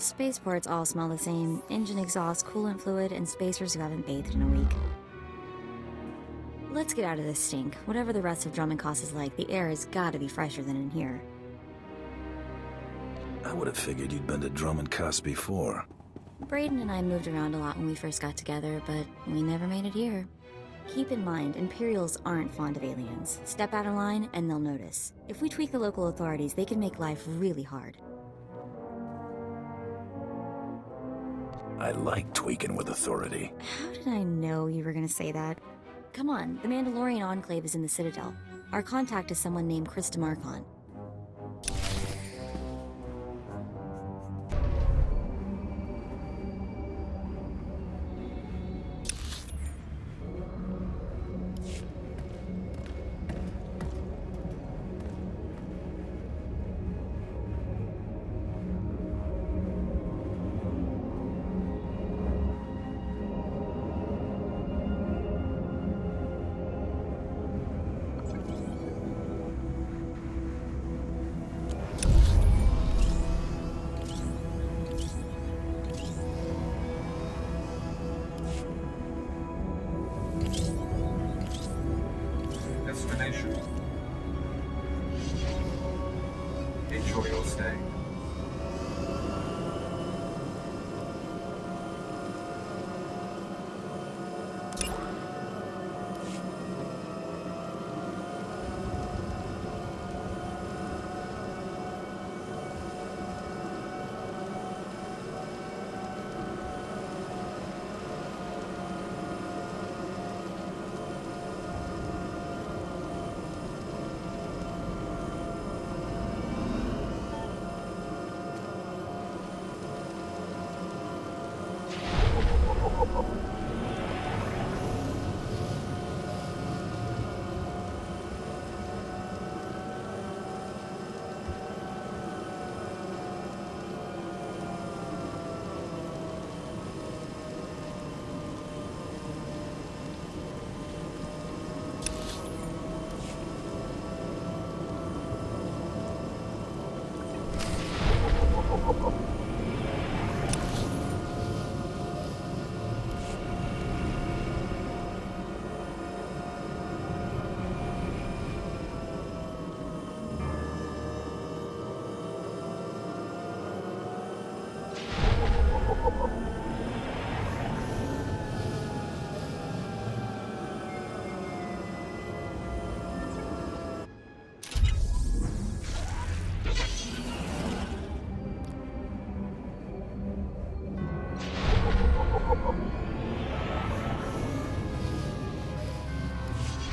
Spaceports all smell the same. Engine exhaust, coolant fluid, and spacers who haven't bathed in a week. Let's get out of this stink. Whatever the rest of Dромунд Каас is like, the air has got to be fresher than in here. I would have figured you'd been to Dромунд Каас before. Braden and I moved around a lot when we first got together, but we never made it here. Keep in mind, Imperials aren't fond of aliens. Step out of line and they'll notice. If we tweak the local authorities, they can make life really hard. I like tweaking with authority. How did I know you were gonna say that? Come on, the Mandalorian Enclave is in the Citadel. Our contact is someone named Chris DeMarcon. Destination. Enjoy your stay.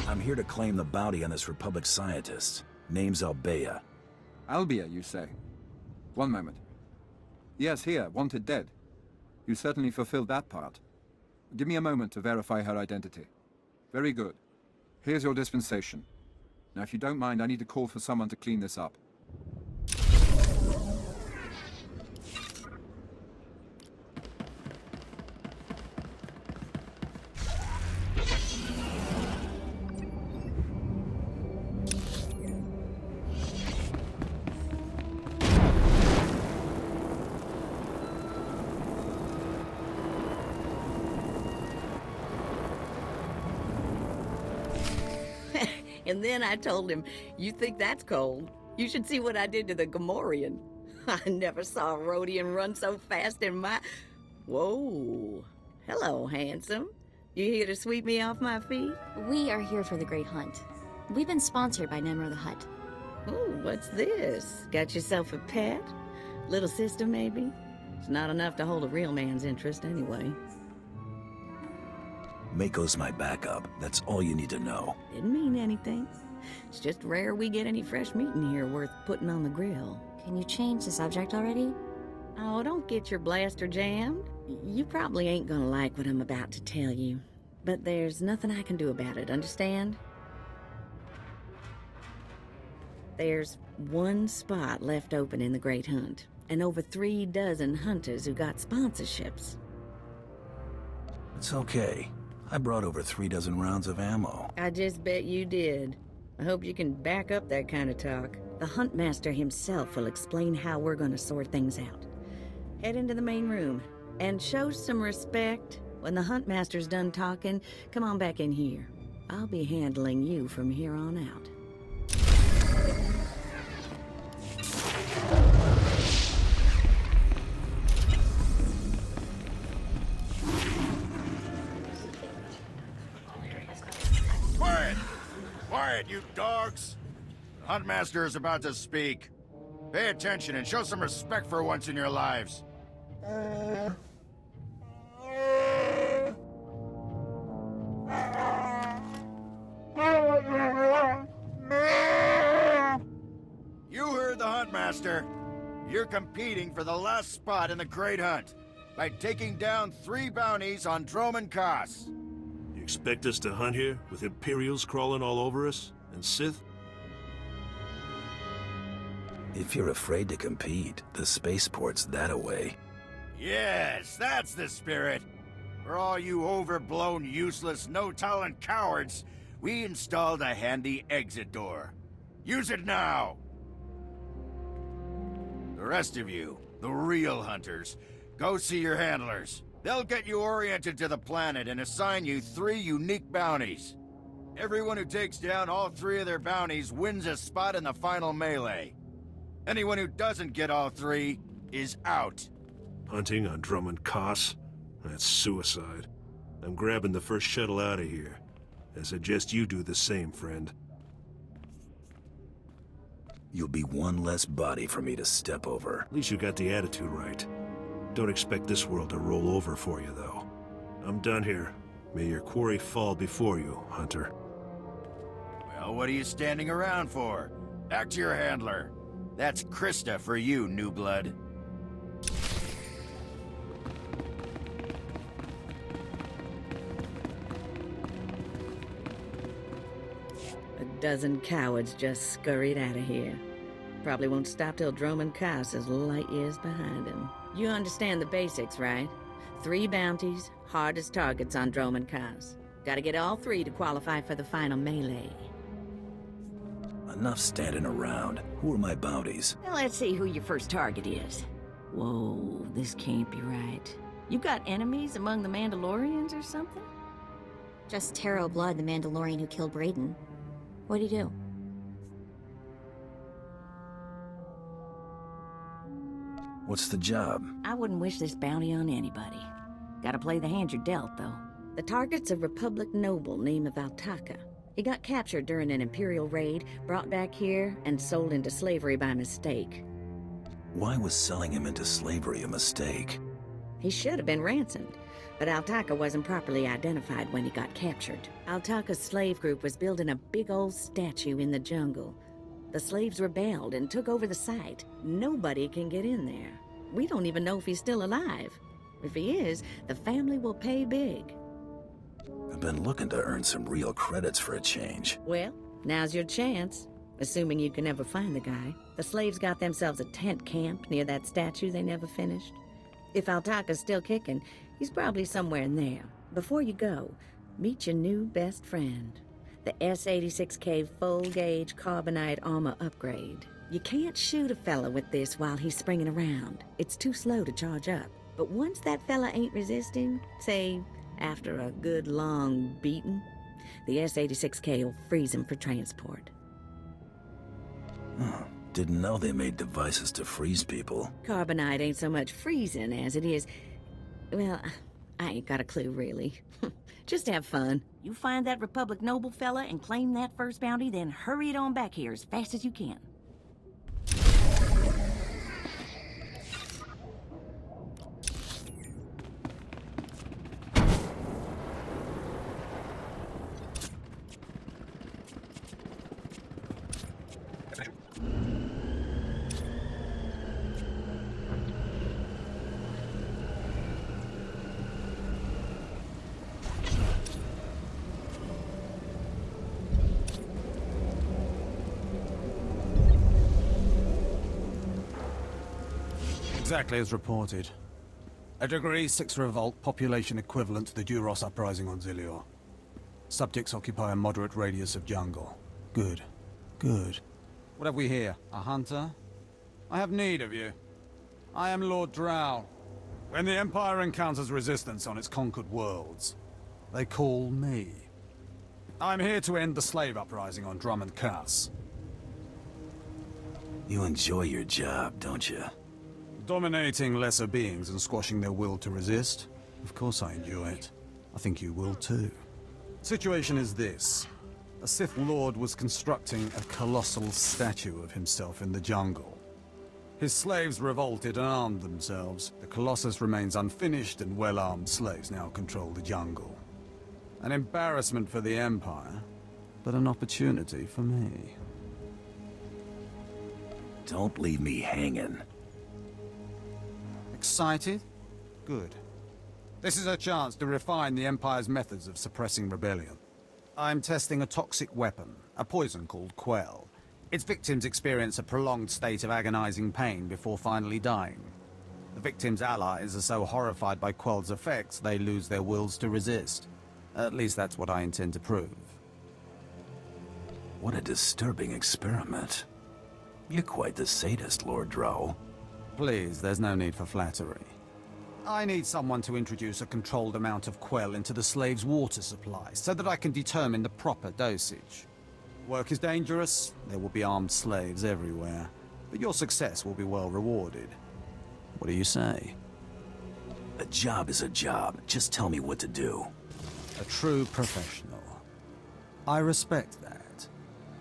I'm here to claim the bounty on this Republic scientist. Name's Albea. Albea, you say? One moment. Yes, here, wanted dead. You certainly fulfilled that part. Give me a moment to verify her identity. Very good. Here's your dispensation. Now, if you don't mind, I need to call for someone to clean this up. And then I told him, "You think that's cold? You should see what I did to the Gamorrean. I never saw a Rhodian run so fast in my..." Whoa. Hello, handsome. You here to sweep me off my feet? We are here for the Great Hunt. We've been sponsored by Nemro the Hutt. Ooh, what's this? Got yourself a pet? Little sister, maybe? It's not enough to hold a real man's interest anyway. Mako's my backup. That's all you need to know. Didn't mean anything. It's just rare we get any fresh meat in here worth putting on the grill. Can you change the subject already? Oh, don't get your blaster jammed. You probably ain't gonna like what I'm about to tell you. But there's nothing I can do about it, understand? There's one spot left open in the Great Hunt, and over 3 dozen hunters who got sponsorships. It's okay. I brought over 3 dozen rounds of ammo. I just bet you did. I hope you can back up that kind of talk. The Huntmaster himself will explain how we're gonna sort things out. head into the main room. And show some respect. When the huntmaster's done talking, come on back in here. I'll be handling you from here on out. Quiet! Quiet, you dogs! The Huntmaster is about to speak. Pay attention and show some respect for once in your lives. You heard the Huntmaster. You're competing for the last spot in the Great Hunt by taking down 3 bounties on Dромунд Каас. You expect us to hunt here with Imperials crawling all over us? And Sith? If you're afraid to compete, the spaceport's that away. Yes, that's the spirit. For all you overblown, useless, no-talent cowards, we installed a handy exit door. Use it now! The rest of you, the real hunters, go see your handlers. They'll get you oriented to the planet and assign you 3 unique bounties. Everyone who takes down all 3 of their bounties wins a spot in the final melee. Anyone who doesn't get all 3 is out. Hunting on Dромунд Каас? That's suicide. I'm grabbing the first shuttle out of here. I suggest you do the same, friend. You'll be one less body for me to step over. At least you got the attitude right. Don't expect this world to roll over for you, though. I'm done here. May your quarry fall before you, Hunter. Well, what are you standing around for? Back to your handler. That's Krista for you, new blood. A dozen cowards just scurried out of here. Probably won't stop till Dромунд Каас is light years behind him. You understand the basics, right? 3 bounties, hardest targets on Dромунд Каас. Gotta get all 3 to qualify for the final melee. Enough standing around. Who are my bounties? Now let's see who your first target is. Whoa, this can't be right. You got enemies among the Mandalorians or something? Just Taro Blood, the Mandalorian who killed Brayden. What'd he do? What's the job? I wouldn't wish this bounty on anybody. Gotta play the hand you're dealt, though. The target's a Republic noble named Altaka. He got captured during an Imperial raid, brought back here, and sold into slavery by mistake. Why was selling him into slavery a mistake? He should have been ransomed, but Altaka wasn't properly identified when he got captured. Altaka's slave group was building a big old statue in the jungle. The slaves rebelled and took over the site. Nobody can get in there. We don't even know if he's still alive. If he is, the family will pay big. I've been looking to earn some real credits for a change. Well, now's your chance, assuming you can ever find the guy. The slaves got themselves a tent camp near that statue they never finished. If Altaka's still kicking, he's probably somewhere in there. Before you go, meet your new best friend. The S-86K full-gauge carbonite armor upgrade. You can't shoot a fella with this while he's springing around. It's too slow to charge up. But once that fella ain't resisting, say, after a good long beating, the S-86K will freeze him for transport. Didn't know they made devices to freeze people. Carbonite ain't so much freezing as it is... Well, I ain't got a clue, really. Just have fun. You find that Republic noble fella and claim that first bounty, then hurry it on back here as fast as you can. Exactly as reported. A Degree 6 revolt, population equivalent to the Duros uprising on Zilior. Subjects occupy a moderate radius of jungle. Good. Good. What have we here? A hunter? I have need of you. I am Lord Drow. When the Empire encounters resistance on its conquered worlds, they call me. I'm here to end the slave uprising on Dромунд Каас. You enjoy your job, don't you? Dominating lesser beings and squashing their will to resist? Of course I enjoy it. I think you will too. Situation is this. A Sith Lord was constructing a colossal statue of himself in the jungle. His slaves revolted and armed themselves. The Colossus remains unfinished, and well-armed slaves now control the jungle. An embarrassment for the Empire, but an opportunity for me. Don't leave me hanging. Excited? Good. This is a chance to refine the Empire's methods of suppressing rebellion. I'm testing a toxic weapon, a poison called Quell. Its victims experience a prolonged state of agonizing pain before finally dying. The victims' allies are so horrified by Quell's effects, they lose their wills to resist. At least that's what I intend to prove. What a disturbing experiment. You're quite the sadist, Lord Drow. Please, there's no need for flattery. I need someone to introduce a controlled amount of Quell into the slave's water supply, so that I can determine the proper dosage. Work is dangerous, there will be armed slaves everywhere, but your success will be well rewarded. What do you say? A job is a job. Just tell me what to do. A true professional. I respect that.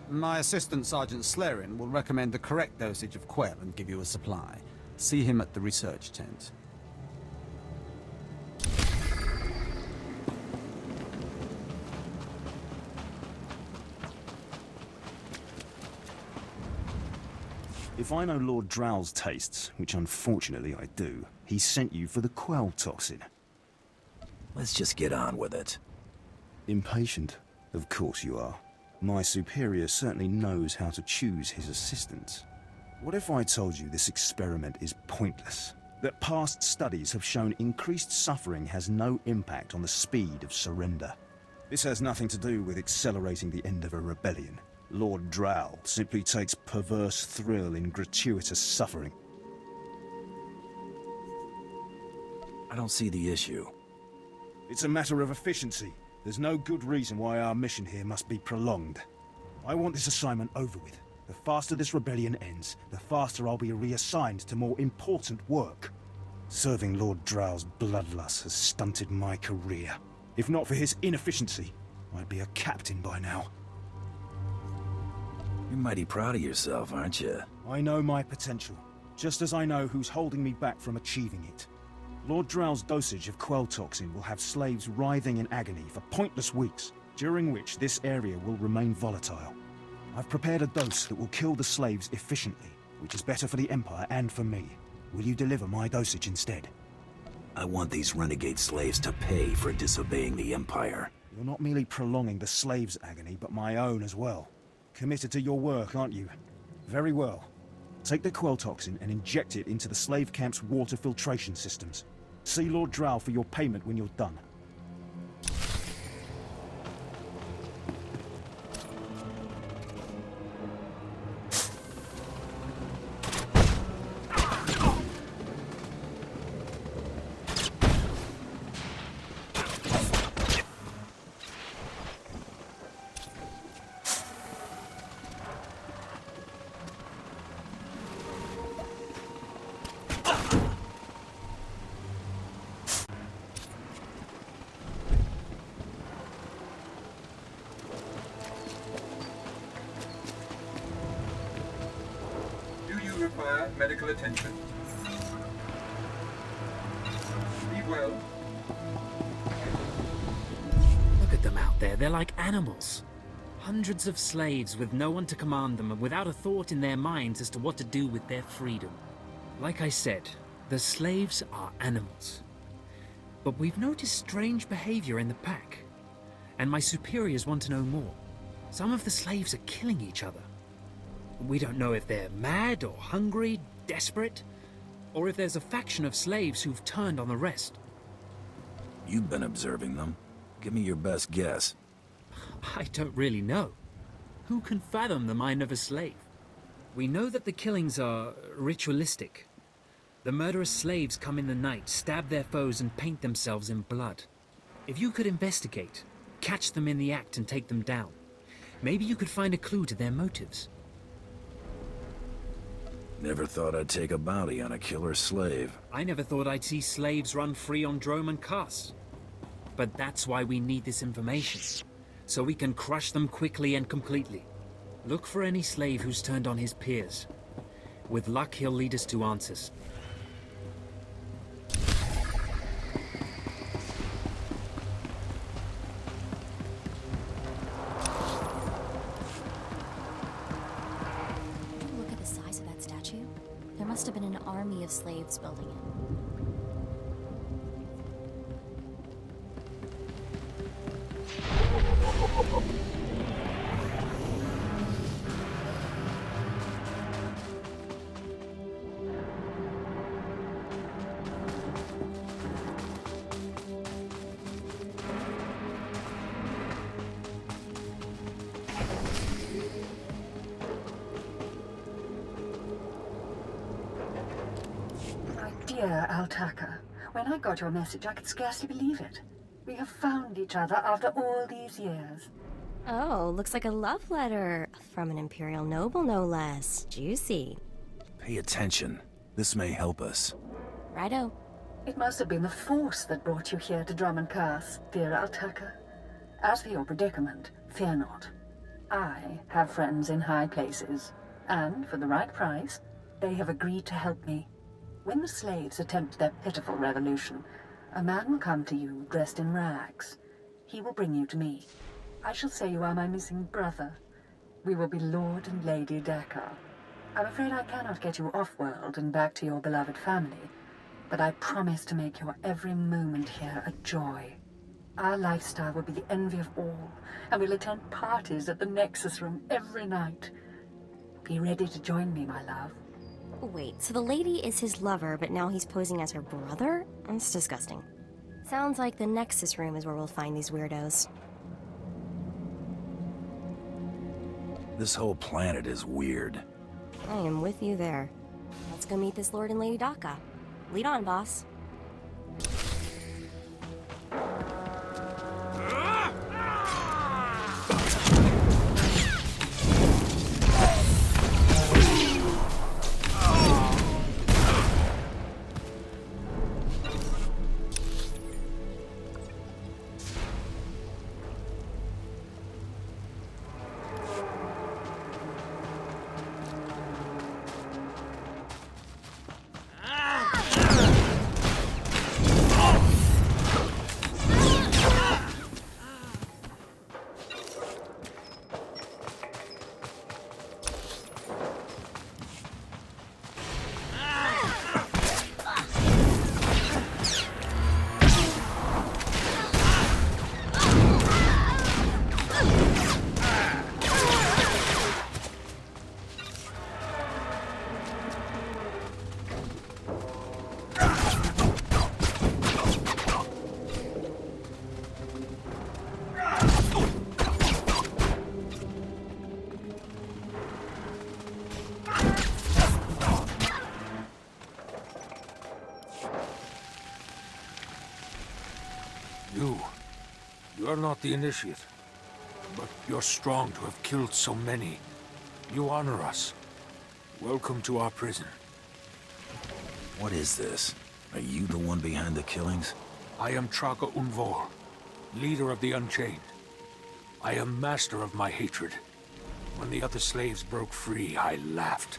My assistant, Sergeant Slerin, will recommend the correct dosage of Quell and give you a supply. See him at the research tent. If I know Lord Drow's tastes, which unfortunately I do, he sent you for the Quell toxin. Let's just get on with it. Impatient? Of course you are. My superior certainly knows how to choose his assistants. What if I told you this experiment is pointless? That past studies have shown increased suffering has no impact on the speed of surrender. This has nothing to do with accelerating the end of a rebellion. Lord Drow simply takes perverse thrill in gratuitous suffering. I don't see the issue. It's a matter of efficiency. There's no good reason why our mission here must be prolonged. I want this assignment over with. The faster this rebellion ends, the faster I'll be reassigned to more important work. Serving Lord Drow's bloodlust has stunted my career. If not for his inefficiency, I'd be a captain by now. You're mighty proud of yourself, aren't you? I know my potential, just as I know who's holding me back from achieving it. Lord Drow's dosage of Quell toxin will have slaves writhing in agony for pointless weeks, during which this area will remain volatile. I've prepared a dose that will kill the slaves efficiently, which is better for the Empire and for me. Will you deliver my dosage instead? I want these renegade slaves to pay for disobeying the Empire. You're not merely prolonging the slaves' agony, but my own as well. Committed to your work, aren't you? Very well. Take the Quell toxin and inject it into the slave camp's water filtration systems. See Lord Drow for your payment when you're done. Require medical attention. Be well. Look at them out there, they're like animals. Hundreds of slaves with no one to command them and without a thought in their minds as to what to do with their freedom. Like I said, the slaves are animals. But we've noticed strange behavior in the pack. And my superiors want to know more. Some of the slaves are killing each other. We don't know if they're mad or hungry, desperate, or if there's a faction of slaves who've turned on the rest. You've been observing them. Give me your best guess. I don't really know. Who can fathom the mind of a slave? We know that the killings are ritualistic. The murderous slaves come in the night, stab their foes, and paint themselves in blood. If you could investigate, catch them in the act and take them down, maybe you could find a clue to their motives. Never thought I'd take a bounty on a killer slave. I never thought I'd see slaves run free on Dромунд Каас. But that's why we need this information, so we can crush them quickly and completely. Look for any slave who's turned on his peers. With luck, he'll lead us to answers. Look at the size of that statue. There must have been an army of slaves building it. Dear Altaka, when I got your message, I could scarcely believe it. We have found each other after all these years. Oh, looks like a love letter. From an Imperial noble, no less. Juicy. Pay attention. This may help us. Righto. It must have been the Force that brought you here to Dромунд Каас, dear Altaka. As for your predicament, fear not. I have friends in high places, and for the right price, they have agreed to help me. When the slaves attempt their pitiful revolution, a man will come to you dressed in rags. He will bring you to me. I shall say you are my missing brother. We will be Lord and Lady Dakar. I'm afraid I cannot get you off-world and back to your beloved family, but I promise to make your every moment here a joy. Our lifestyle will be the envy of all, and we'll attend parties at the Nexus Room every night. Be ready to join me, my love. Wait, so the lady is his lover, but now he's posing as her brother? That's disgusting. Sounds like the Nexus Room is where we'll find these weirdos. This whole planet is weird. I am with you there. Let's go meet this Lord and Lady Dakar. Lead on, boss. You're not the initiate, but you're strong to have killed so many. You honor us. Welcome to our prison. What is this? Are you the one behind the killings? I am Traga Unvor, leader of the Unchained. I am master of my hatred. When the other slaves broke free, I laughed.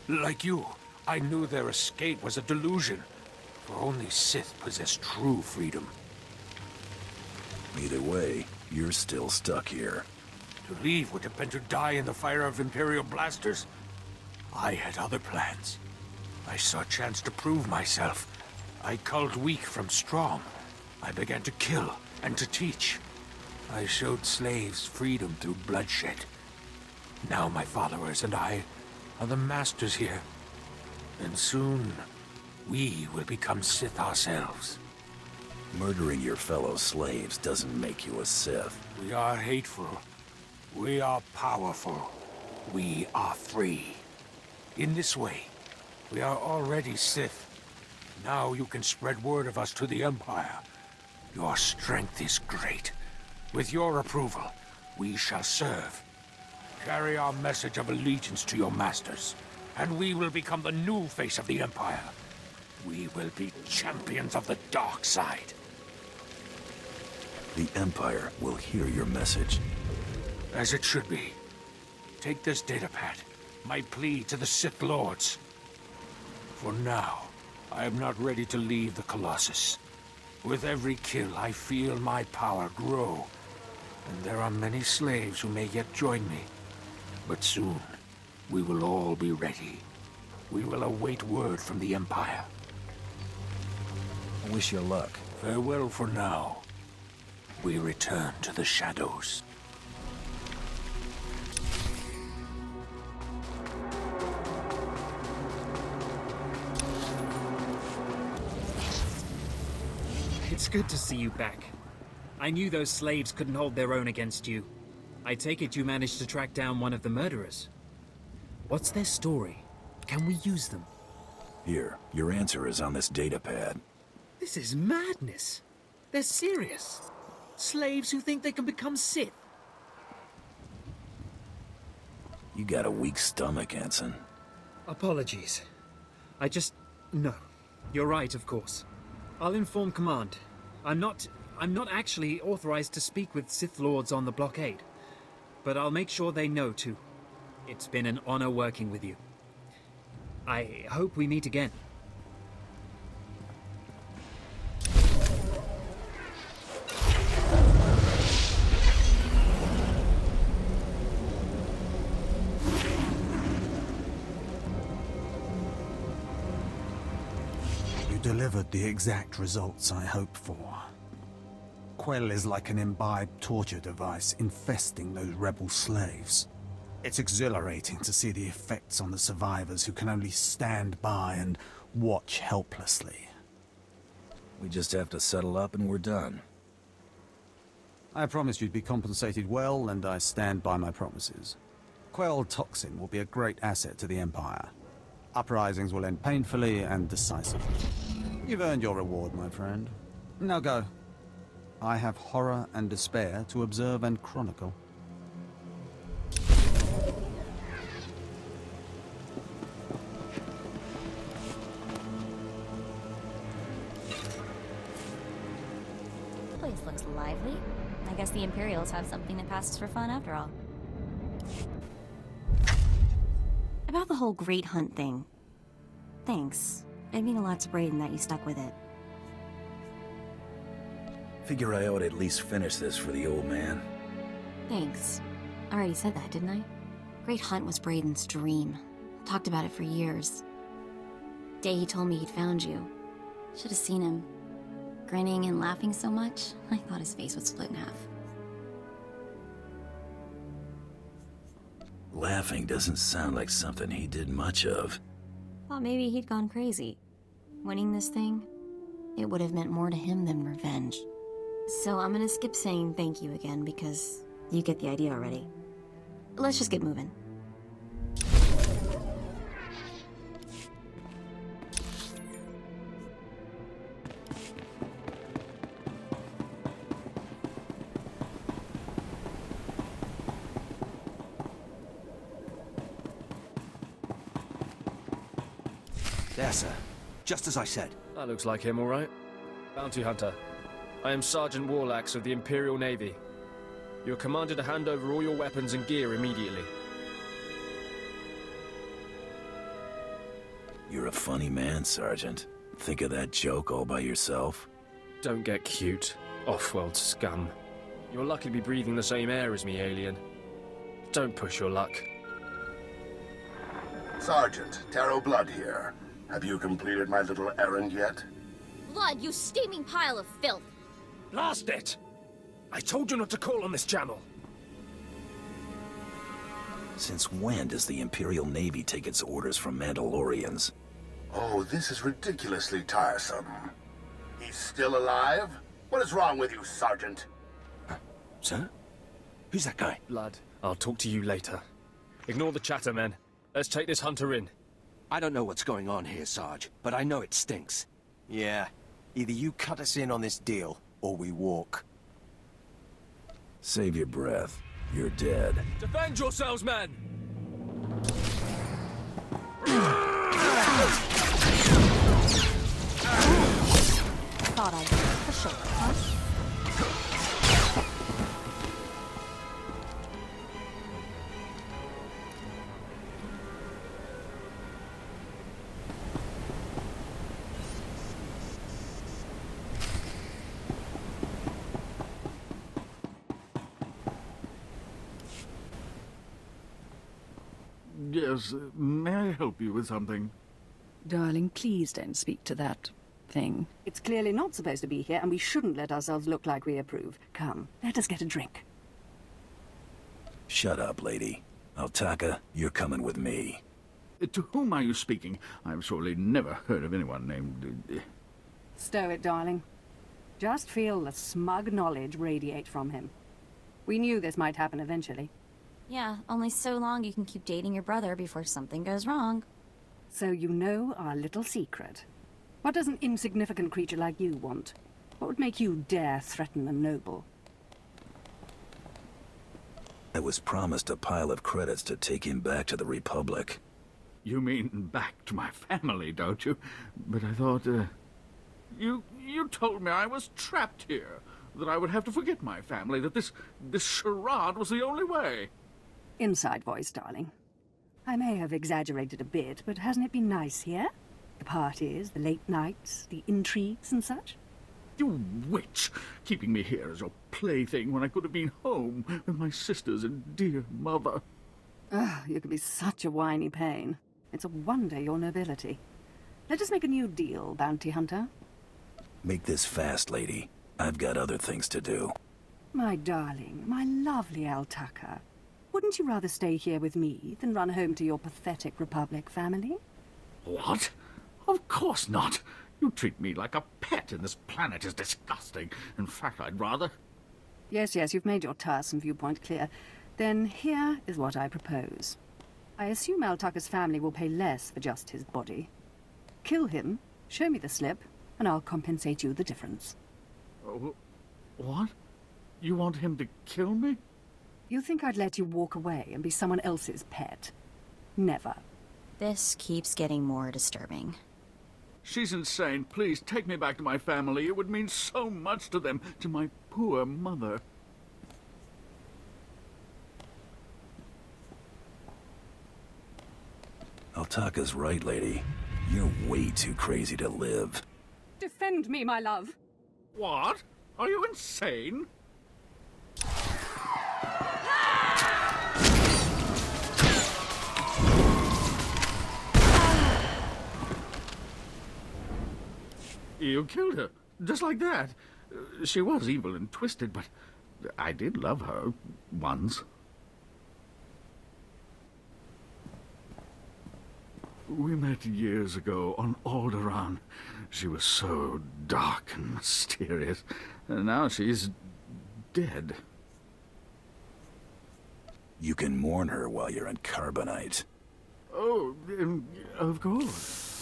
Like you, I knew their escape was a delusion, for only Sith possess true freedom. Either way, you're still stuck here. To leave would have been to die in the fire of Imperial blasters. I had other plans. I saw a chance to prove myself. I culled weak from strong. I began to kill and to teach. I showed slaves freedom through bloodshed. Now my followers and I are the masters here. And soon, we will become Sith ourselves. Murdering your fellow slaves doesn't make you a Sith. We are hateful. We are powerful. We are free. In this way, we are already Sith. Now you can spread word of us to the Empire. Your strength is great. With your approval, we shall serve. Carry our message of allegiance to your masters, and we will become the new face of the Empire. We will be champions of the dark side. The Empire will hear your message. As it should be. Take this datapad, my plea to the Sith Lords. For now, I am not ready to leave the Colossus. With every kill, I feel my power grow. And there are many slaves who may yet join me. But soon, we will all be ready. We will await word from the Empire. I wish you luck. Farewell for now. We return to the shadows. It's good to see you back. I knew those slaves couldn't hold their own against you. I take it you managed to track down one of the murderers. What's their story? Can we use them? Here, your answer is on this datapad. This is madness. They're serious. Slaves who think they can become Sith. You got a weak stomach, Ensign. Apologies. No. You're right, of course. I'll inform Command. I'm not actually authorized to speak with Sith Lords on the blockade. But I'll make sure they know, too. It's been an honor working with you. I hope we meet again. You delivered the exact results I hoped for. Quell is like an imbibed torture device infesting those rebel slaves. It's exhilarating to see the effects on the survivors who can only stand by and watch helplessly. We just have to settle up and we're done. I promised you'd be compensated well, and I stand by my promises. Quell toxin will be a great asset to the Empire. Uprisings will end painfully and decisively. You've earned your reward, my friend. Now go. I have horror and despair to observe and chronicle. The place looks lively. I guess the Imperials have something that passes for fun after all. About the whole great hunt thing. Thanks. It'd mean a lot to Brayden that you stuck with it. Figure I ought to at least finish this for the old man. Thanks. I already said that, didn't I? Great Hunt was Brayden's dream. Talked about it for years. Day he told me he'd found you. Should have seen him. Grinning and laughing so much, I thought his face would split in half. Laughing doesn't sound like something he did much of. Thought maybe he'd gone crazy. Winning this thing, it would have meant more to him than revenge. So I'm gonna skip saying thank you again because you get the idea already. Let's just get moving. There, sir. Just as I said. That looks like him, all right. Bounty Hunter. I am Sergeant Warlax of the Imperial Navy. You are commanded to hand over all your weapons and gear immediately. You're a funny man, Sergeant. Think of that joke all by yourself? Don't get cute, off-world scum. You're lucky to be breathing the same air as me, alien. Don't push your luck. Sergeant, Taro Blood here. Have you completed my little errand yet? Blood, you steaming pile of filth! Blast it! I told you not to call on this channel. Since when does the Imperial Navy take its orders from Mandalorians? Oh, this is ridiculously tiresome. He's still alive? What is wrong with you, Sergeant? Sir? Who's that guy? Blood, I'll talk to you later. Ignore the chatter, men. Let's take this hunter in. I don't know what's going on here, Sarge, but I know it stinks. Yeah. Either you cut us in on this deal, or we walk. Save your breath. You're dead. Defend yourselves, men! Thought I'd push it, huh? Yes, may I help you with something? Darling, please don't speak to that thing. It's clearly not supposed to be here, and we shouldn't let ourselves look like we approve. Come, let us get a drink. Shut up, lady. Altaka, you're coming with me. To whom are you speaking? I've surely never heard of anyone named... Stow it, darling. Just feel the smug knowledge radiate from him. We knew this might happen eventually. Yeah, only so long you can keep dating your brother before something goes wrong. So you know our little secret. What does an insignificant creature like you want? What would make you dare threaten the noble? I was promised a pile of credits to take him back to the Republic. You mean back to my family, don't you? But I thought, You told me I was trapped here, that I would have to forget my family, that this charade was the only way. Inside voice, darling. I may have exaggerated a bit, but hasn't it been nice here? The parties, the late nights, the intrigues and such? You witch! Keeping me here as your plaything when I could have been home with my sisters and dear mother. Ah, you can be such a whiny pain. It's a wonder your nobility. Let us make a new deal, bounty hunter. Make this fast, lady. I've got other things to do. My darling, my lovely Altaka. Wouldn't you rather stay here with me than run home to your pathetic Republic family? What? Of course not. You treat me like a pet, and this planet is disgusting. In fact, I'd rather... Yes, you've made your tiresome viewpoint clear. Then here is what I propose. I assume Altaka's family will pay less for just his body. Kill him, show me the slip, and I'll compensate you the difference. What? You want him to kill me? You think I'd let you walk away and be someone else's pet? Never. This keeps getting more disturbing. She's insane. Please, take me back to my family. It would mean so much to them, to my poor mother. Altaka's right, lady. You're way too crazy to live. Defend me, my love. What? Are you insane? You killed her, just like that. She was evil and twisted, but I did love her once. We met years ago on Alderaan. She was so dark and mysterious, and now she's dead. You can mourn her while you're in Carbonite. Oh, of course.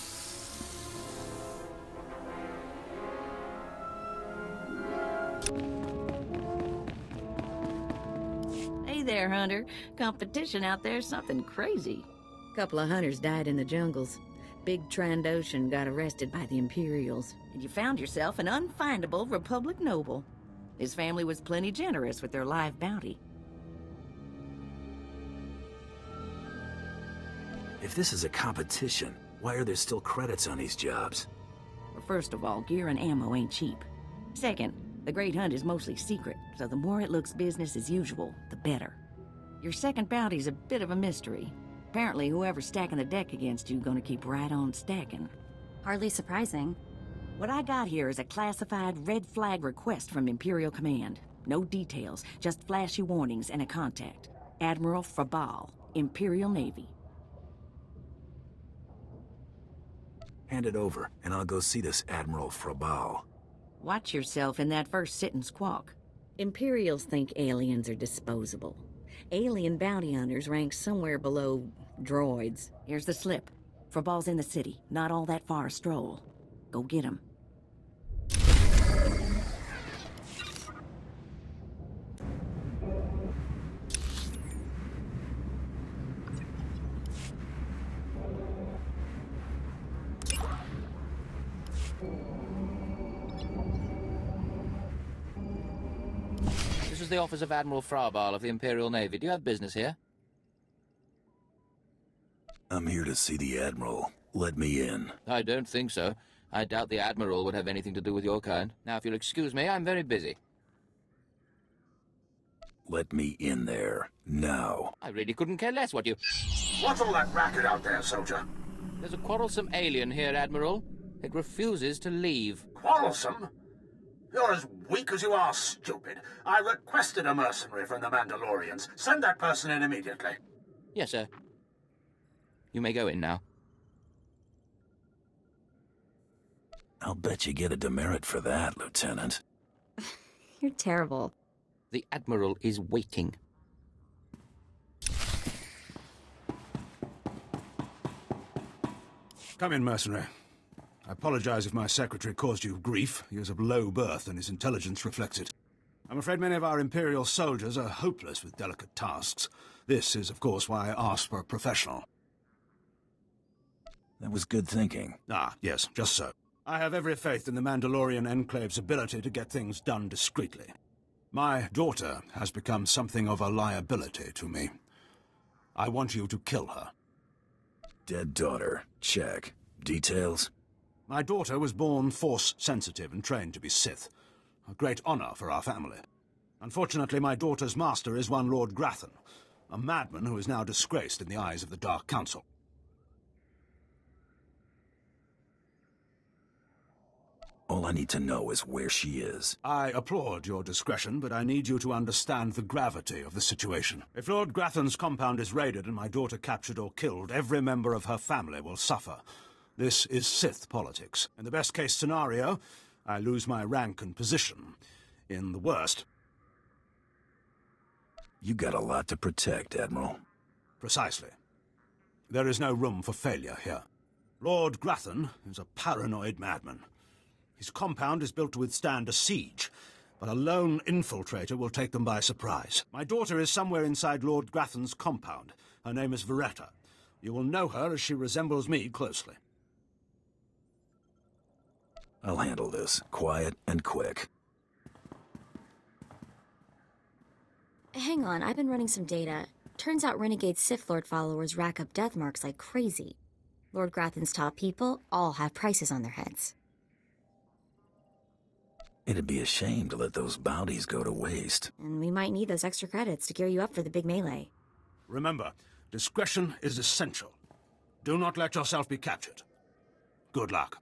Hey there, Hunter. Competition out there's something crazy. Couple of hunters died in the jungles. Big Trandoshan got arrested by the Imperials, and you found yourself an unfindable Republic noble. His family was plenty generous with their live bounty. If this is a competition, why are there still credits on these jobs? Well, first of all, gear and ammo ain't cheap. Second, the Great Hunt is mostly secret, so the more it looks business as usual, the better. Your second bounty's a bit of a mystery. Apparently, whoever's stacking the deck against you gonna keep right on stacking. Hardly surprising. What I got here is a classified red flag request from Imperial Command. No details, just flashy warnings and a contact. Admiral Frabal, Imperial Navy. Hand it over, and I'll go see this Admiral Frabal. Watch yourself in that first sit and squawk. Imperials think aliens are disposable. Alien bounty hunters rank somewhere below droids. Here's the slip. Frabal's in the city, not all that far a stroll. Go get him. is the office of Admiral Frabal of the Imperial Navy. Do you have business here? I'm here to see the Admiral. Let me in. I don't think so. I doubt the Admiral would have anything to do with your kind. Now, if you'll excuse me, I'm very busy. Let me in there, now. I really couldn't care less what you... What's all that racket out there, soldier? There's a quarrelsome alien here, Admiral. It refuses to leave. Quarrelsome? You're as weak as you are stupid. I requested a mercenary from the Mandalorians. Send that person in immediately. Yes, sir. You may go in now. I'll bet you get a demerit for that, Lieutenant. You're terrible. The Admiral is waiting. Come in, mercenary. I apologize if my secretary caused you grief. He is of low birth and his intelligence reflects it. I'm afraid many of our Imperial soldiers are hopeless with delicate tasks. This is, of course, why I asked for a professional. That was good thinking. Ah, yes, just so. I have every faith in the Mandalorian Enclave's ability to get things done discreetly. My daughter has become something of a liability to me. I want you to kill her. Dead daughter. Check. Details? My daughter was born Force-sensitive and trained to be Sith. A great honor for our family. Unfortunately, my daughter's master is one Lord Grathan, a madman who is now disgraced in the eyes of the Dark Council. All I need to know is where she is. I applaud your discretion, but I need you to understand the gravity of the situation. If Lord Grathan's compound is raided and my daughter captured or killed, every member of her family will suffer. This is Sith politics. In the best-case scenario, I lose my rank and position. In the worst... You got a lot to protect, Admiral. Precisely. There is no room for failure here. Lord Grathan is a paranoid madman. His compound is built to withstand a siege, but a lone infiltrator will take them by surprise. My daughter is somewhere inside Lord Grathan's compound. Her name is Veretta. You will know her as she resembles me closely. I'll handle this. Quiet and quick. Hang on, I've been running some data. Turns out renegade Sith Lord followers rack up death marks like crazy. Lord Grathan's top people all have prices on their heads. It'd be a shame to let those bounties go to waste. And we might need those extra credits to gear you up for the big melee. Remember, discretion is essential. Do not let yourself be captured. Good luck.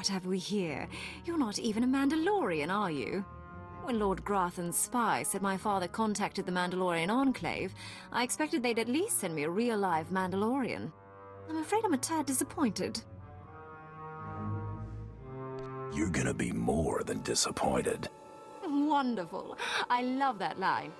What have we here? You're not even a Mandalorian, are you? When Lord Grathan's spy said my father contacted the Mandalorian Enclave, I expected they'd at least send me a real-life Mandalorian. I'm afraid I'm a tad disappointed. You're gonna be more than disappointed. Wonderful. I love that line.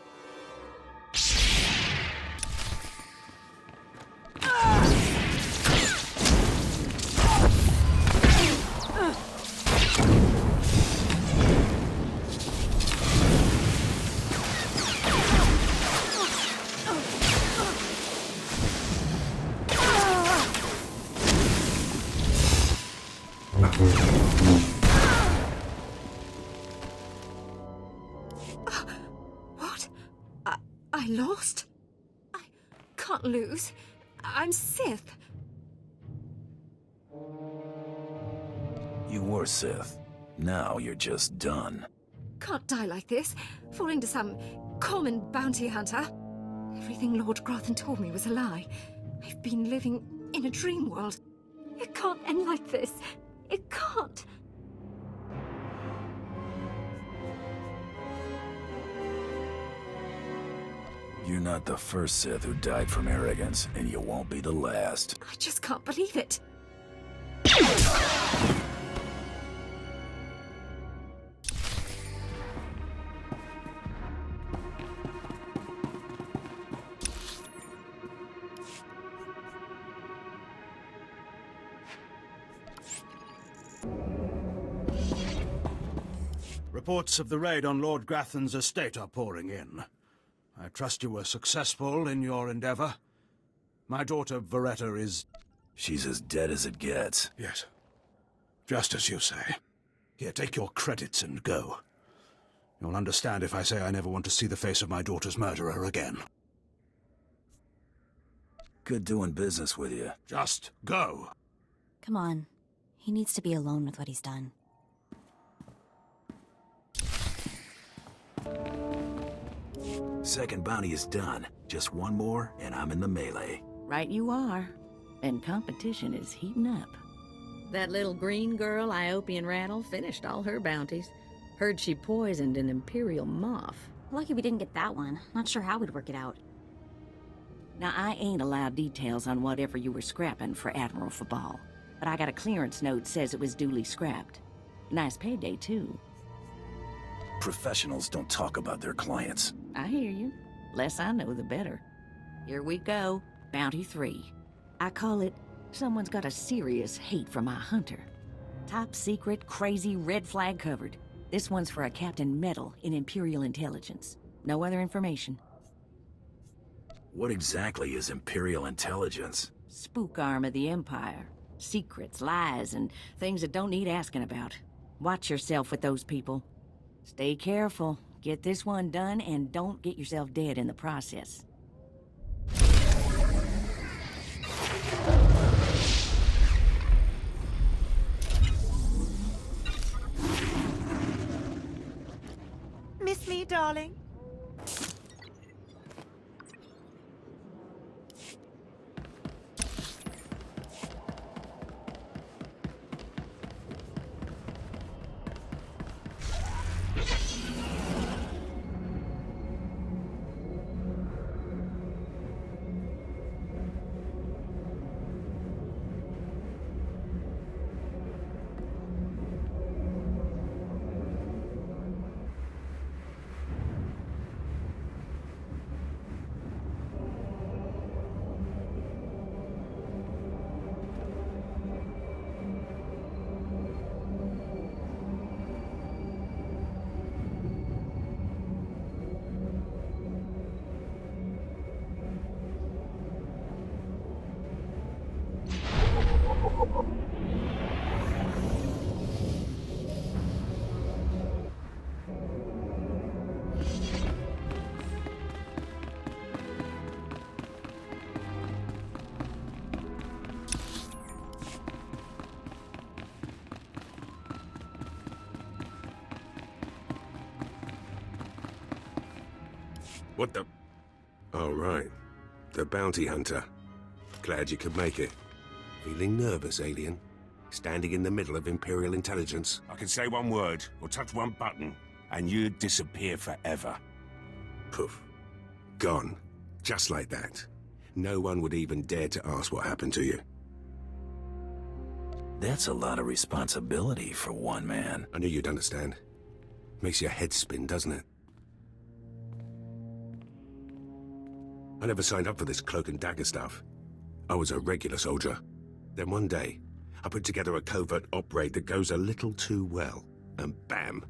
What? I lost? I can't lose. I'm Sith. You were Sith. Now you're just done. Can't die like this, falling to some common bounty hunter. Everything Lord Grathan told me was a lie. I've been living in a dream world. It can't end like this. It can't. You're not the first Sith who died from arrogance, and you won't be the last. I just can't believe it. Reports of the raid on Lord Grathan's estate are pouring in. I trust you were successful in your endeavor. My daughter, Veretta, is... She's as dead as it gets. Yes. Just as you say. Here, take your credits and go. You'll understand if I say I never want to see the face of my daughter's murderer again. Good doing business with you. Just go. Come on. He needs to be alone with what he's done. Second bounty is done. Just one more, and I'm in the melee. Right you are. And competition is heating up. That little green girl, Iopian Rattle, finished all her bounties. Heard she poisoned an Imperial moth. Lucky we didn't get that one. Not sure how we'd work it out. Now, I ain't allowed details on whatever you were scrapping for Admiral Fabal, but I got a clearance note says it was duly scrapped. Nice payday, too. Professionals don't talk about their clients. I hear you. Less I know, the better. Here we go. Bounty 3. I call it, someone's got a serious hate for my hunter. Top secret, crazy, red flag covered. This one's for a Captain Metal in Imperial Intelligence. No other information. What exactly is Imperial Intelligence? Spook arm of the Empire. Secrets, lies, and things that don't need asking about. Watch yourself with those people. Stay careful. Get this one done, and don't get yourself dead in the process. Miss me, darling? What the... Oh, right. The bounty hunter. Glad you could make it. Feeling nervous, alien? standing in the middle of Imperial intelligence. I can say one word, or touch one button, and you'd disappear forever. Poof. Gone. Just like that. No one would even dare to ask what happened to you. That's a lot of responsibility for one man. I knew you'd understand. Makes your head spin, doesn't it? I never signed up for this cloak and dagger stuff. I was a regular soldier. Then one day, I put together a covert op raid that goes a little too well. And bam,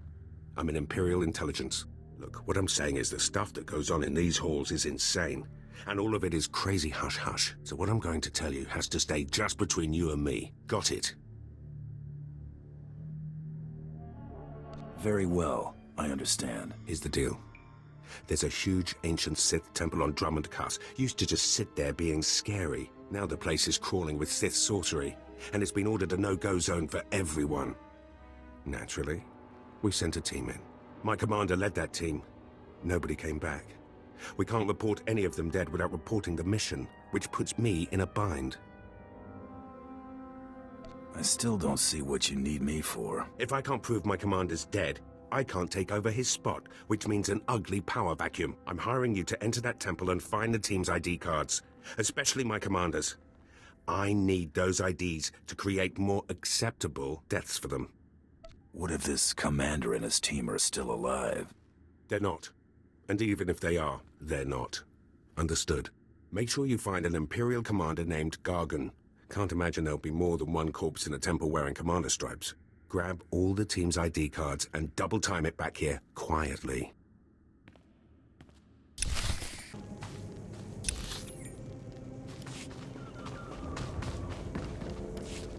I'm in Imperial intelligence. Look, what I'm saying is the stuff that goes on in these halls is insane. And all of it is crazy hush-hush. So what I'm going to tell you has to stay just between you and me. Got it? Very well, I understand. Here's the deal. There's a huge ancient Sith temple on Dромund Kаас. Used to just sit there being scary. Now the place is crawling with Sith sorcery. And it's been ordered a no-go zone for everyone. Naturally, we sent a team in. My commander led that team. Nobody came back. We can't report any of them dead without reporting the mission, which puts me in a bind. I still don't see what you need me for. If I can't prove my commander's dead, I can't take over his spot, which means an ugly power vacuum. I'm hiring you to enter that temple and find the team's ID cards, especially my commander's. I need those IDs to create more acceptable deaths for them. What if this commander and his team are still alive? They're not. And even if they are, they're not. Understood. Make sure you find an Imperial commander named Gargan. Can't imagine there'll be more than one corpse in a temple wearing commander stripes. Grab all the team's ID cards and double time it back here quietly.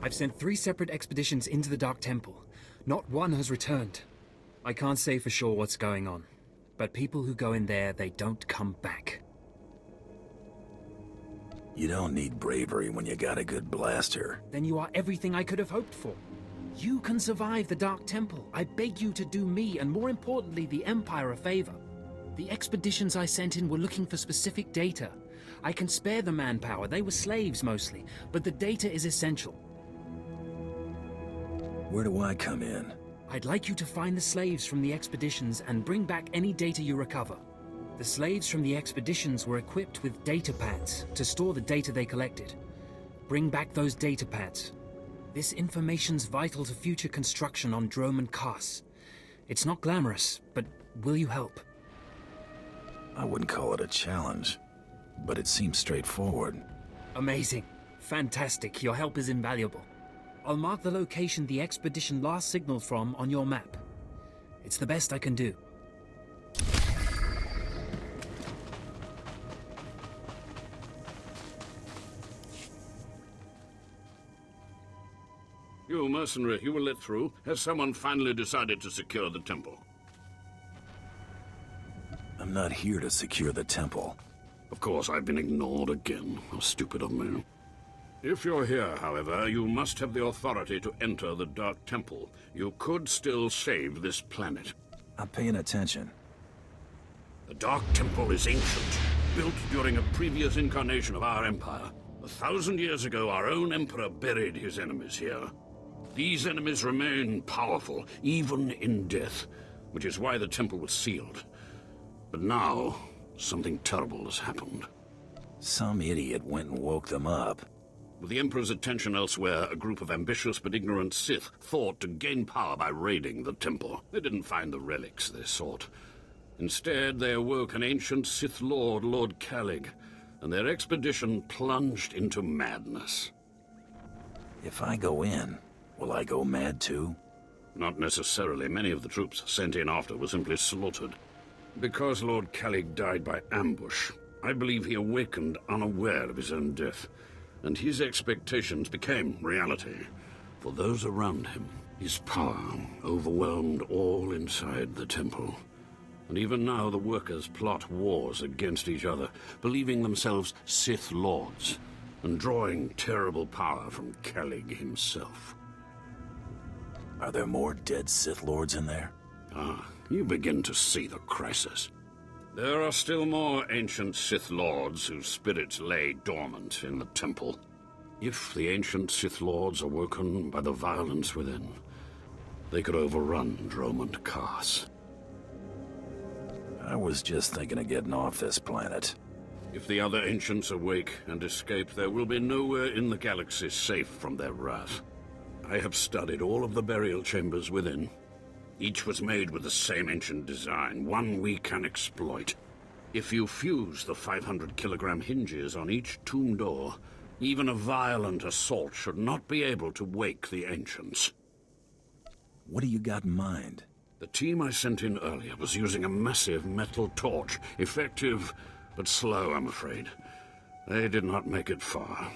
I've sent 3 separate expeditions into the Dark Temple. Not one has returned. I can't say for sure what's going on, but people who go in there, they don't come back. You don't need bravery when you got a good blaster. Then you are everything I could have hoped for. You can survive the Dark Temple. I beg you to do me, and more importantly, the Empire a favor. The expeditions I sent in were looking for specific data. I can spare the manpower, they were slaves mostly, but the data is essential. Where do I come in? I'd like you to find the slaves from the expeditions and bring back any data you recover. The slaves from the expeditions were equipped with data pads to store the data they collected. Bring back those data pads. This information's vital to future construction on Dромund Kаас. It's not glamorous, but will you help? I wouldn't call it a challenge, but it seems straightforward. Amazing. Fantastic. Your help is invaluable. I'll mark the location the expedition last signaled from on your map. It's the best I can do. You mercenary you were let through. Has someone finally decided to secure the temple? I'm not here to secure the temple. Of course, I've been ignored again. How stupid of me. If you're here, however, you must have the authority to enter the Dark Temple. You could still save this planet. I'm paying attention. The Dark Temple is ancient, built during a previous incarnation of our empire. 1,000 years ago, our own emperor buried his enemies here. These enemies remain powerful, even in death, which is why the temple was sealed. But now, something terrible has happened. Some idiot went and woke them up. With the Emperor's attention elsewhere, a group of ambitious but ignorant Sith thought to gain power by raiding the temple. They didn't find the relics they sought. Instead, they awoke an ancient Sith Lord, Lord Calig, and their expedition plunged into madness. If I go in, will I go mad too? Not necessarily. Many of the troops sent in after were simply slaughtered. Because Lord Calig died by ambush, I believe he awakened unaware of his own death. And his expectations became reality. For those around him, his power overwhelmed all inside the temple. And even now the workers plot wars against each other, believing themselves Sith Lords, and drawing terrible power from Calig himself. Are there more dead Sith Lords in there? Ah, you begin to see the crisis. There are still more ancient Sith Lords whose spirits lay dormant in the temple. If the ancient Sith Lords are woken by the violence within, they could overrun Dромунд Каас. I was just thinking of getting off this planet. If the other ancients awake and escape, there will be nowhere in the galaxy safe from their wrath. I have studied all of the burial chambers within. Each was made with the same ancient design, one we can exploit. If you fuse the 500-kilogram hinges on each tomb door, even a violent assault should not be able to wake the ancients. What do you got in mind? The team I sent in earlier was using a massive metal torch. Effective, but slow, I'm afraid. They did not make it far.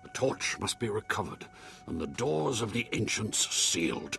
The torch must be recovered, and the doors of the ancients sealed.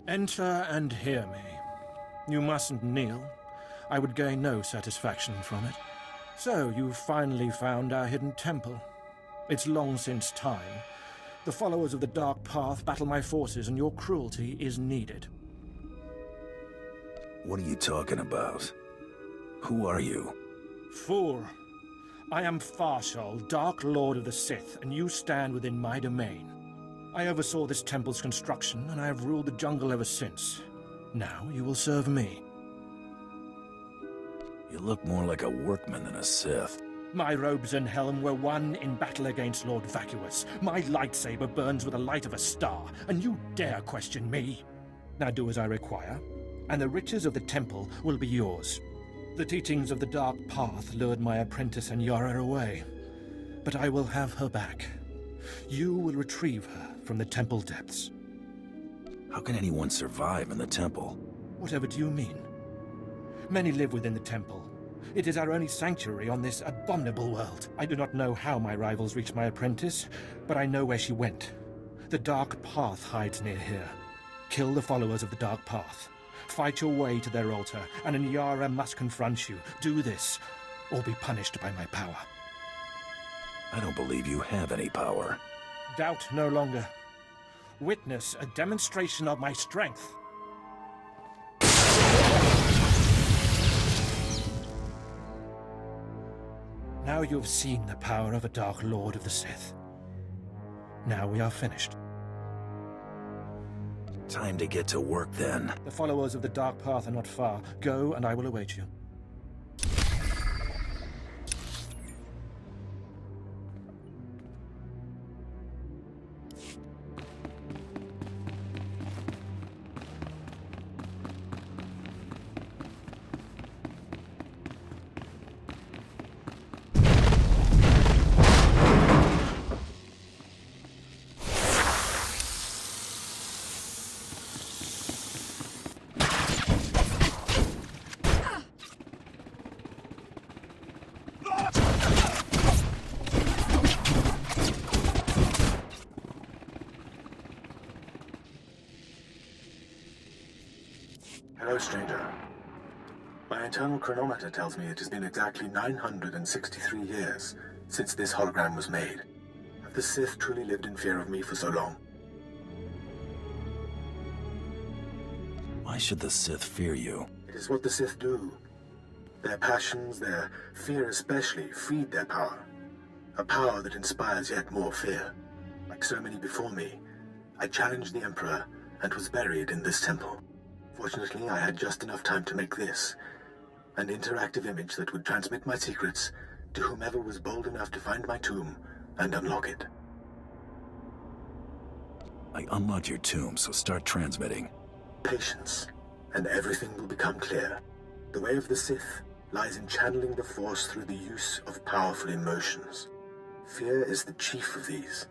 Enter and hear me. You mustn't kneel. I would gain no satisfaction from it. So, you've finally found our hidden temple. It's long since time. The followers of the Dark Path battle my forces, and your cruelty is needed. What are you talking about? Who are you? Fool. I am Farshal, Dark Lord of the Sith, and you stand within my domain. I oversaw this temple's construction, and I have ruled the jungle ever since. Now you will serve me. You look more like a workman than a Sith. My robes and helm were won in battle against Lord Vacuous. My lightsaber burns with the light of a star, and you dare question me? Now do as I require, and the riches of the temple will be yours. The teachings of the Dark Path lured my apprentice and Yara away, but I will have her back. You will retrieve her from the temple depths. How can anyone survive in the temple? Whatever do you mean? Many live within the temple. It is our only sanctuary on this abominable world. I do not know how my rivals reached my apprentice, but I know where she went. The Dark Path hides near here. Kill the followers of the Dark Path. Fight your way to their altar, and Nyara must confront you. Do this, or be punished by my power. I don't believe you have any power. Doubt no longer. Witness a demonstration of my strength. Now you have seen the power of a Dark Lord of the Sith. Now we are finished. Time to get to work, then. The followers of the Dark Path are not far. Go, and I will await you. Hello, stranger. My internal chronometer tells me it has been exactly 963 years since this hologram was made. Have the Sith truly lived in fear of me for so long? Why should the Sith fear you? It is what the Sith do. Their passions, their fear especially, feed their power. A power that inspires yet more fear. Like so many before me, I challenged the Emperor and was buried in this temple. Fortunately, I had just enough time to make this, an interactive image that would transmit my secrets to whomever was bold enough to find my tomb and unlock it. I unlocked your tomb, so start transmitting. Patience, and everything will become clear. The way of the Sith lies in channeling the Force through the use of powerful emotions. Fear is the chief of these.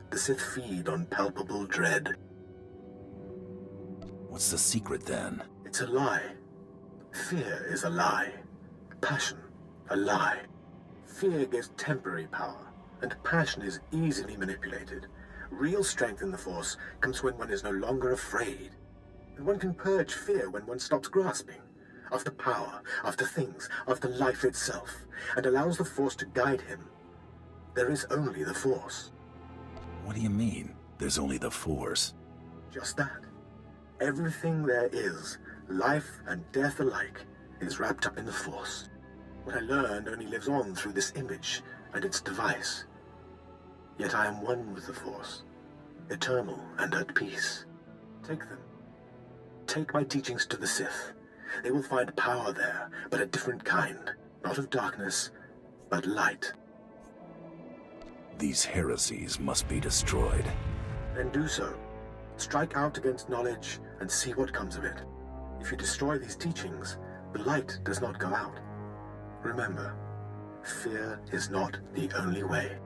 The Sith feed on palpable dread. What's the secret, then? It's a lie. Fear is a lie. Passion, a lie. Fear gives temporary power, and passion is easily manipulated. Real strength in the Force comes when one is no longer afraid. And one can purge fear when one stops grasping after power, after things, after life itself, and allows the Force to guide him. There is only the Force. What do you mean, there's only the Force? Just that. Everything there is, life and death alike, is wrapped up in the Force. What I learned only lives on through this image and its device. Yet I am one with the Force, eternal and at peace. Take them. Take my teachings to the Sith. They will find power there, but a different kind. Not of darkness, but light. These heresies must be destroyed. Then do so. Strike out against knowledge and see what comes of it. If you destroy these teachings, the light does not go out. Remember, fear is not the only way.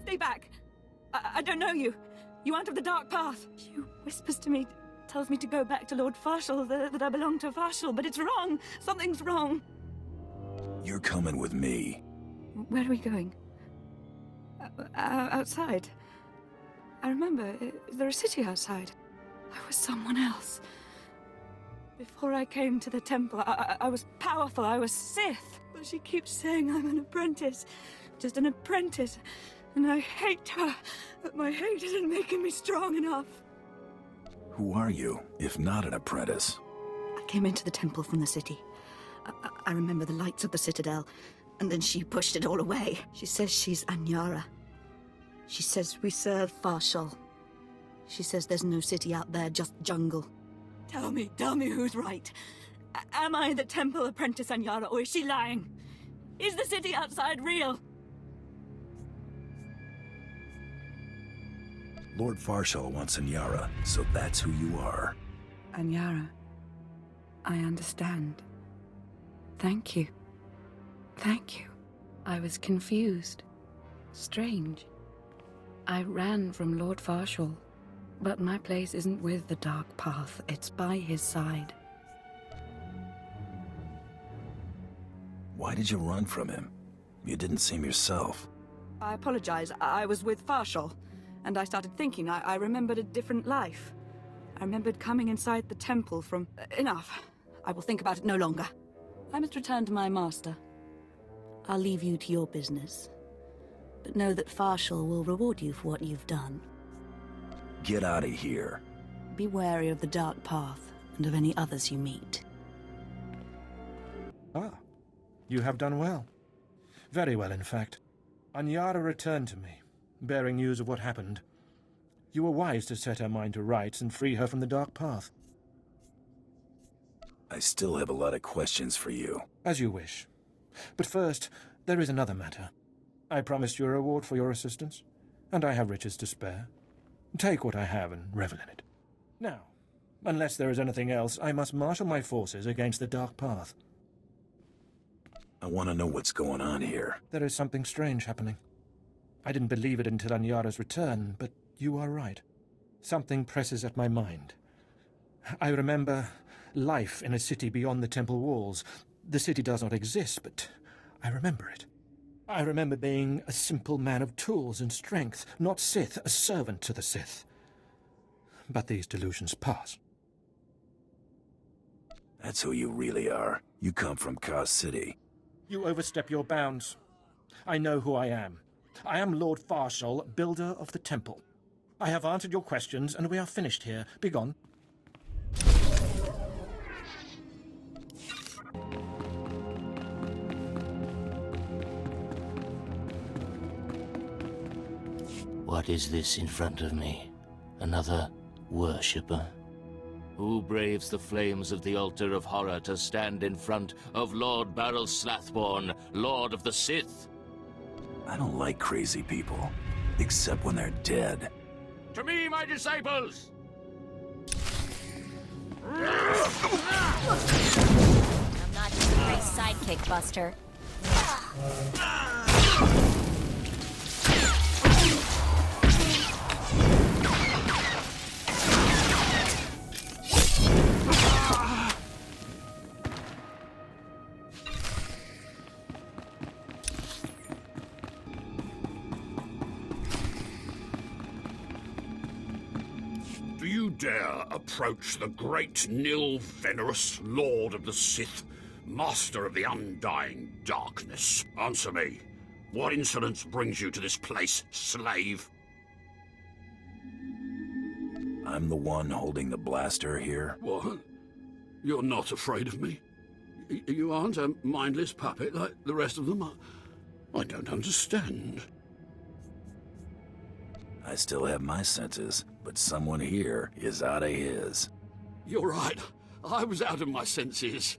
Stay back! I don't know you. You aren't of the Dark Path. She whispers to me, tells me to go back to Lord Farshall, that I belong to Farshall, but it's wrong. Something's wrong. You're coming with me. Where are we going? Outside. I remember, is there a city outside? I was someone else. Before I came to the temple, I was powerful, I was Sith. But she keeps saying I'm an apprentice. Just an apprentice. And I hate her, but my hate isn't making me strong enough. Who are you, if not an apprentice? I came into the temple from the city. I remember the lights of the citadel, and then she pushed it all away. She says she's Anyara. She says we serve Farshall. She says there's no city out there, just jungle. Tell me who's right. Am I the temple apprentice Anyara, or is she lying? Is the city outside real? Lord Farshall wants Anyara, so that's who you are. Anyara, I understand. Thank you. Thank you. I was confused. Strange. I ran from Lord Farshall, but my place isn't with the Dark Path, it's by his side. Why did you run from him? You didn't seem yourself. I apologize. I was with Farshall, and I started thinking. I remembered a different life. I remembered coming inside the temple from... Enough. I will think about it no longer. I must return to my master. I'll leave you to your business. But know that Farshall will reward you for what you've done. Get out of here. Be wary of the Dark Path and of any others you meet. Ah, you have done well. Very well, in fact. Anyara returned to me, bearing news of what happened. You were wise to set her mind to rights and free her from the Dark Path. I still have a lot of questions for you. As you wish. But first, there is another matter. I promised you a reward for your assistance, and I have riches to spare. Take what I have and revel in it. Now, unless there is anything else, I must marshal my forces against the Dark Path. I want to know what's going on here. There is something strange happening. I didn't believe it until Anyara's return, but you are right. Something presses at my mind. I remember life in a city beyond the temple walls. The city does not exist, but I remember it. I remember being a simple man of tools and strength, not Sith, a servant to the Sith. But these delusions pass. That's who you really are. You come from Kaz City. You overstep your bounds. I know who I am. I am Lord Farshal, builder of the temple. I have answered your questions, and we are finished here. Begone. What is this in front of me? Another worshipper? Who braves the flames of the altar of horror to stand in front of Lord Barrel Slathborn, Lord of the Sith? I don't like crazy people, except when they're dead. To me, my disciples! I'm not just a great sidekick, Buster. Dare approach the great Nil Venerous, Lord of the Sith, Master of the Undying Darkness. Answer me. What insolence brings you to this place, slave? I'm the one holding the blaster here. What? You're not afraid of me? You aren't a mindless puppet like the rest of them? I don't understand. I still have my senses, but someone here is out of his. You're right. I was out of my senses.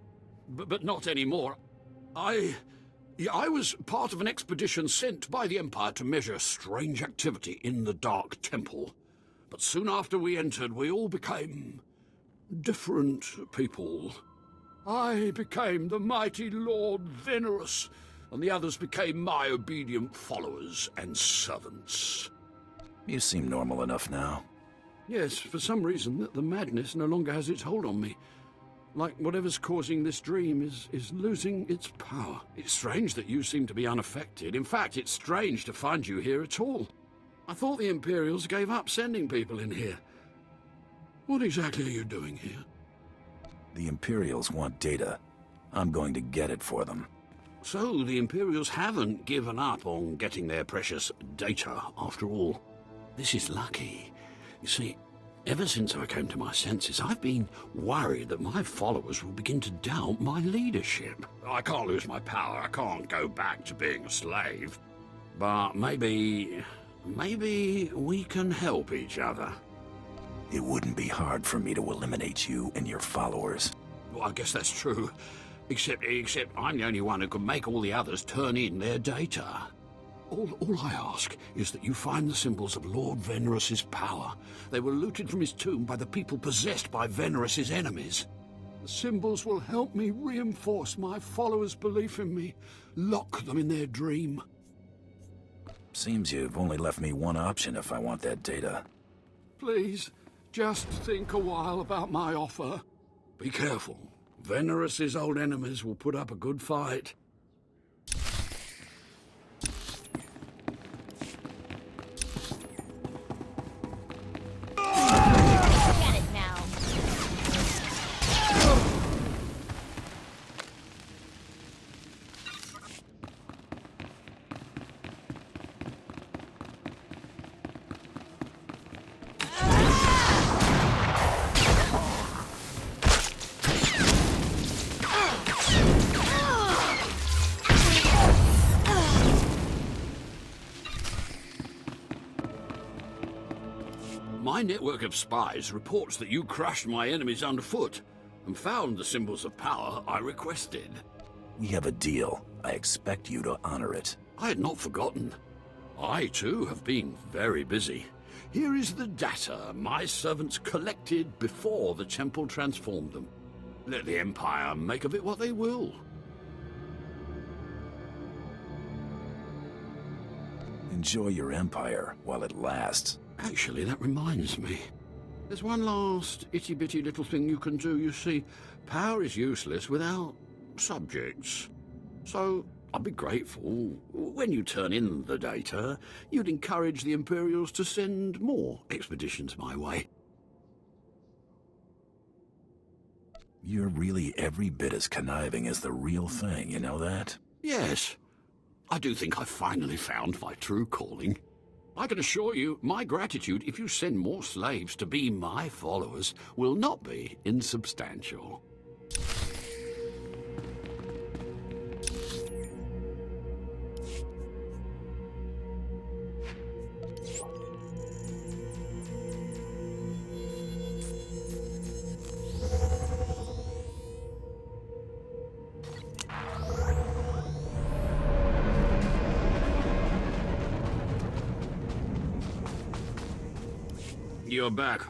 But not anymore. I was part of an expedition sent by the Empire to measure strange activity in the Dark Temple. But soon after we entered, we all became different people. I became the mighty Lord Venerous, and the others became my obedient followers and servants. You seem normal enough now. Yes, for some reason, the madness no longer has its hold on me. Like whatever's causing this dream is losing its power. It's strange that you seem to be unaffected. In fact, it's strange to find you here at all. I thought the Imperials gave up sending people in here. What exactly are you doing here? The Imperials want data. I'm going to get it for them. So the Imperials haven't given up on getting their precious data, after all. This is lucky. You see, ever since I came to my senses, I've been worried that my followers will begin to doubt my leadership. I can't lose my power. I can't go back to being a slave. But maybe we can help each other. It wouldn't be hard for me to eliminate you and your followers. Well, I guess that's true. Except I'm the only one who can make all the others turn in their data. All I ask is that you find the symbols of Lord Venerous's power. They were looted from his tomb by the people possessed by Venerous's enemies. The symbols will help me reinforce my followers' belief in me, lock them in their dream. Seems you've only left me one option if I want that data. Please, just think a while about my offer. Be careful. Venerous's old enemies will put up a good fight. Get it now. My network of spies reports that you crushed my enemies underfoot. and found the symbols of power I requested. We have a deal. I expect you to honor it. I had not forgotten. I, too, have been very busy. Here is the data my servants collected before the temple transformed them. Let the Empire make of it what they will. Enjoy your empire while it lasts. Actually, that reminds me. There's one last itty-bitty little thing you can do, you see. Power is useless without subjects. So, I'd be grateful when you turn in the data, you'd encourage the Imperials to send more expeditions my way. You're really every bit as conniving as the real thing, you know that? Yes. I do think I've finally found my true calling. I can assure you, my gratitude if you send more slaves to be my followers will not be insubstantial. You're back.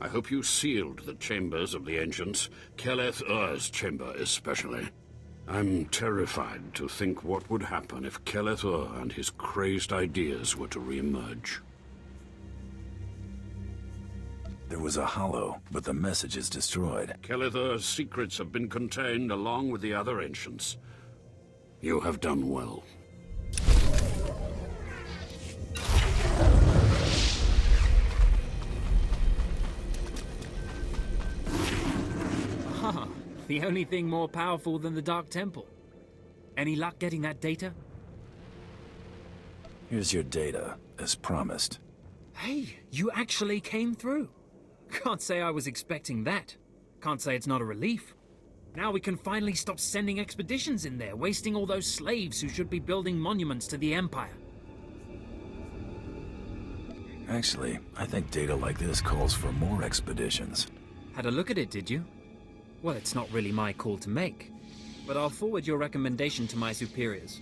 I hope you sealed the chambers of the ancients, SWTOR's chamber especially. I'm terrified to think what would happen if SWTOR and his crazed ideas were to re-emerge. There was a hollow, but the message is destroyed. SWTOR's secrets have been contained along with the other ancients. You have done well. The only thing more powerful than the Dark Temple. Any luck getting that data? Here's your data, as promised. Hey, you actually came through. Can't say I was expecting that. Can't say it's not a relief. Now we can finally stop sending expeditions in there, wasting all those slaves who should be building monuments to the Empire. Actually, I think data like this calls for more expeditions. Had a look at it, did you? Well, it's not really my call to make, but I'll forward your recommendation to my superiors.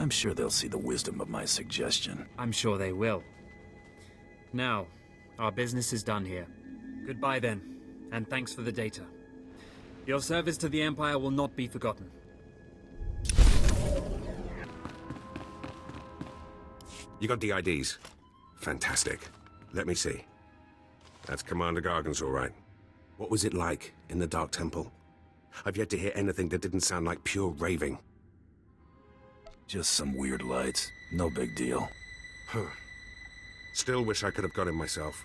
I'm sure they'll see the wisdom of my suggestion. I'm sure they will. Now, our business is done here. Goodbye then, and thanks for the data. Your service to the Empire will not be forgotten. You got the IDs? Fantastic. Let me see. That's Commander Gargan's all right. What was it like in the Dark Temple? I've yet to hear anything that didn't sound like pure raving. Just some weird lights. No big deal. Huh. Still wish I could have got him myself.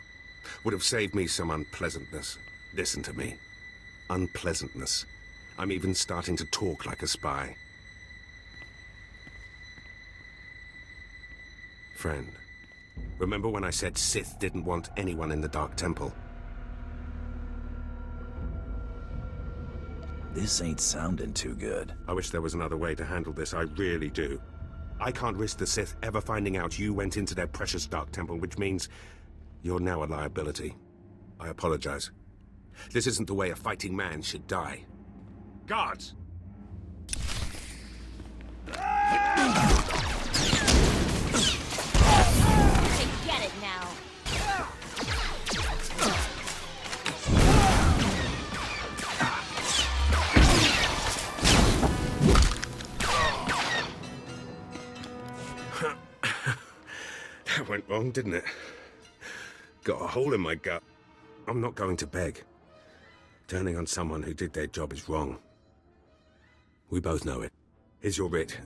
Would have saved me some unpleasantness. Listen to me. Unpleasantness. I'm even starting to talk like a spy. Friend. Remember when I said Sith didn't want anyone in the Dark Temple? This ain't sounding too good. I wish there was another way to handle this, I really do. I can't risk the Sith ever finding out you went into their precious Dark Temple, which means you're now a liability. I apologize. This isn't the way a fighting man should die. Guards! Get it now. That went wrong, didn't it? Got a hole in my gut. I'm not going to beg. Turning on someone who did their job is wrong. We both know it. Here's your writ.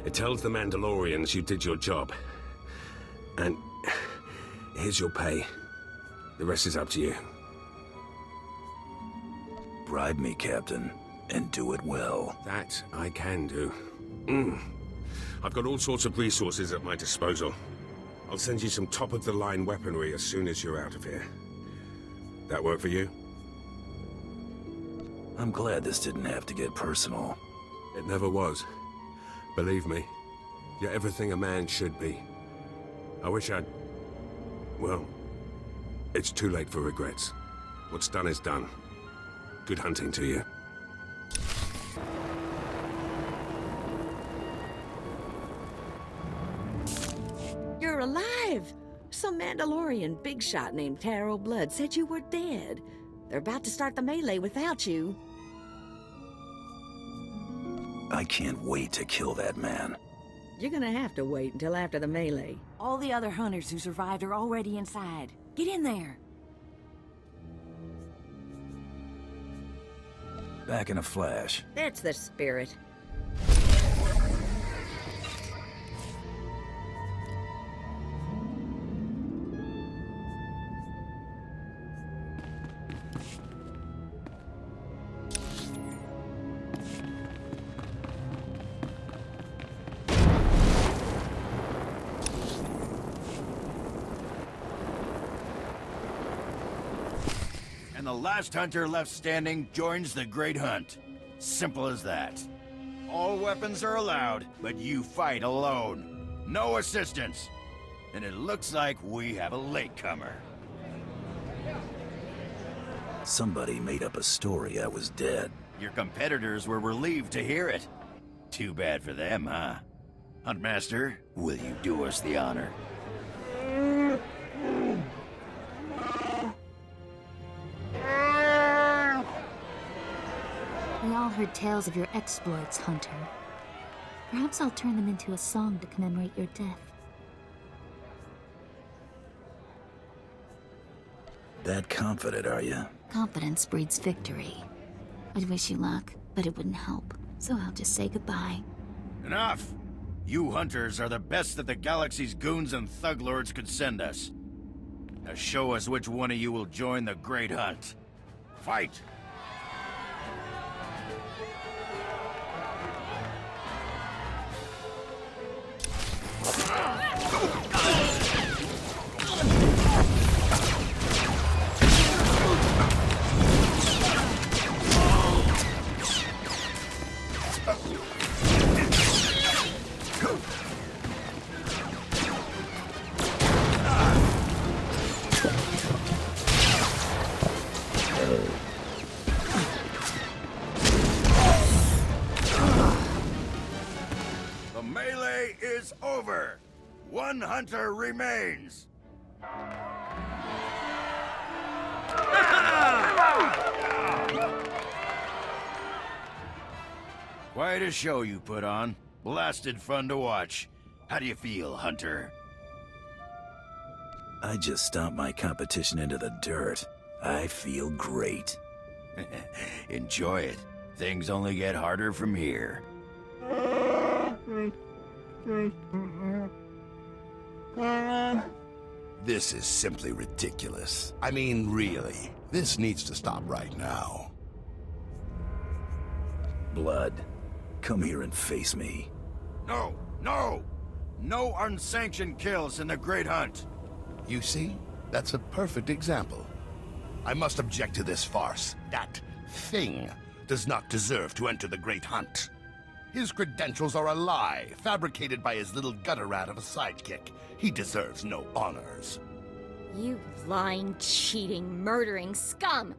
It tells the Mandalorians you did your job. And here's your pay. The rest is up to you. Bribe me, Captain, and do it well. That I can do. I've got all sorts of resources at my disposal. I'll send you some top-of-the-line weaponry as soon as you're out of here. That work for you? I'm glad this didn't have to get personal. It never was. Believe me, you're everything a man should be. I wish I'd... well, It's too late for regrets. What's done is done. Good hunting to you. You're alive! Some Mandalorian big shot named Taro Blood said you were dead. They're about to start the melee without you. I can't wait to kill that man. You're gonna have to wait until after the melee. All the other hunters who survived are already inside. Get in there. Back in a flash. That's the spirit. And the last hunter left standing joins the Great Hunt. Simple as that. All weapons are allowed, but you fight alone. No assistance. And it looks like we have a latecomer. Somebody made up a story I was dead. Your competitors were relieved to hear it. Too bad for them, huh? Huntmaster, will you do us the honor? We all heard tales of your exploits, Hunter. Perhaps I'll turn them into a song to commemorate your death. That confident, are you? Confidence breeds victory. I'd wish you luck, but it wouldn't help. So I'll just say goodbye. Enough! You hunters are the best that the galaxy's goons and thug lords could send us. Now show us which one of you will join the Great Hunt. Fight! The melee is over. One hunter remains. Quite a show you put on. Blasted fun to watch. How do you feel, Hunter? I just stomped my competition into the dirt. I feel great. Enjoy it. Things only get harder from here. This is simply ridiculous. I mean, really. This needs to stop right now. Blood, come here and face me. No! No! No unsanctioned kills in the Great Hunt. You see? That's a perfect example. I must object to this farce. That thing does not deserve to enter the Great Hunt. His credentials are a lie, fabricated by his little gutter rat of a sidekick. He deserves no honors. You lying, cheating, murdering scum!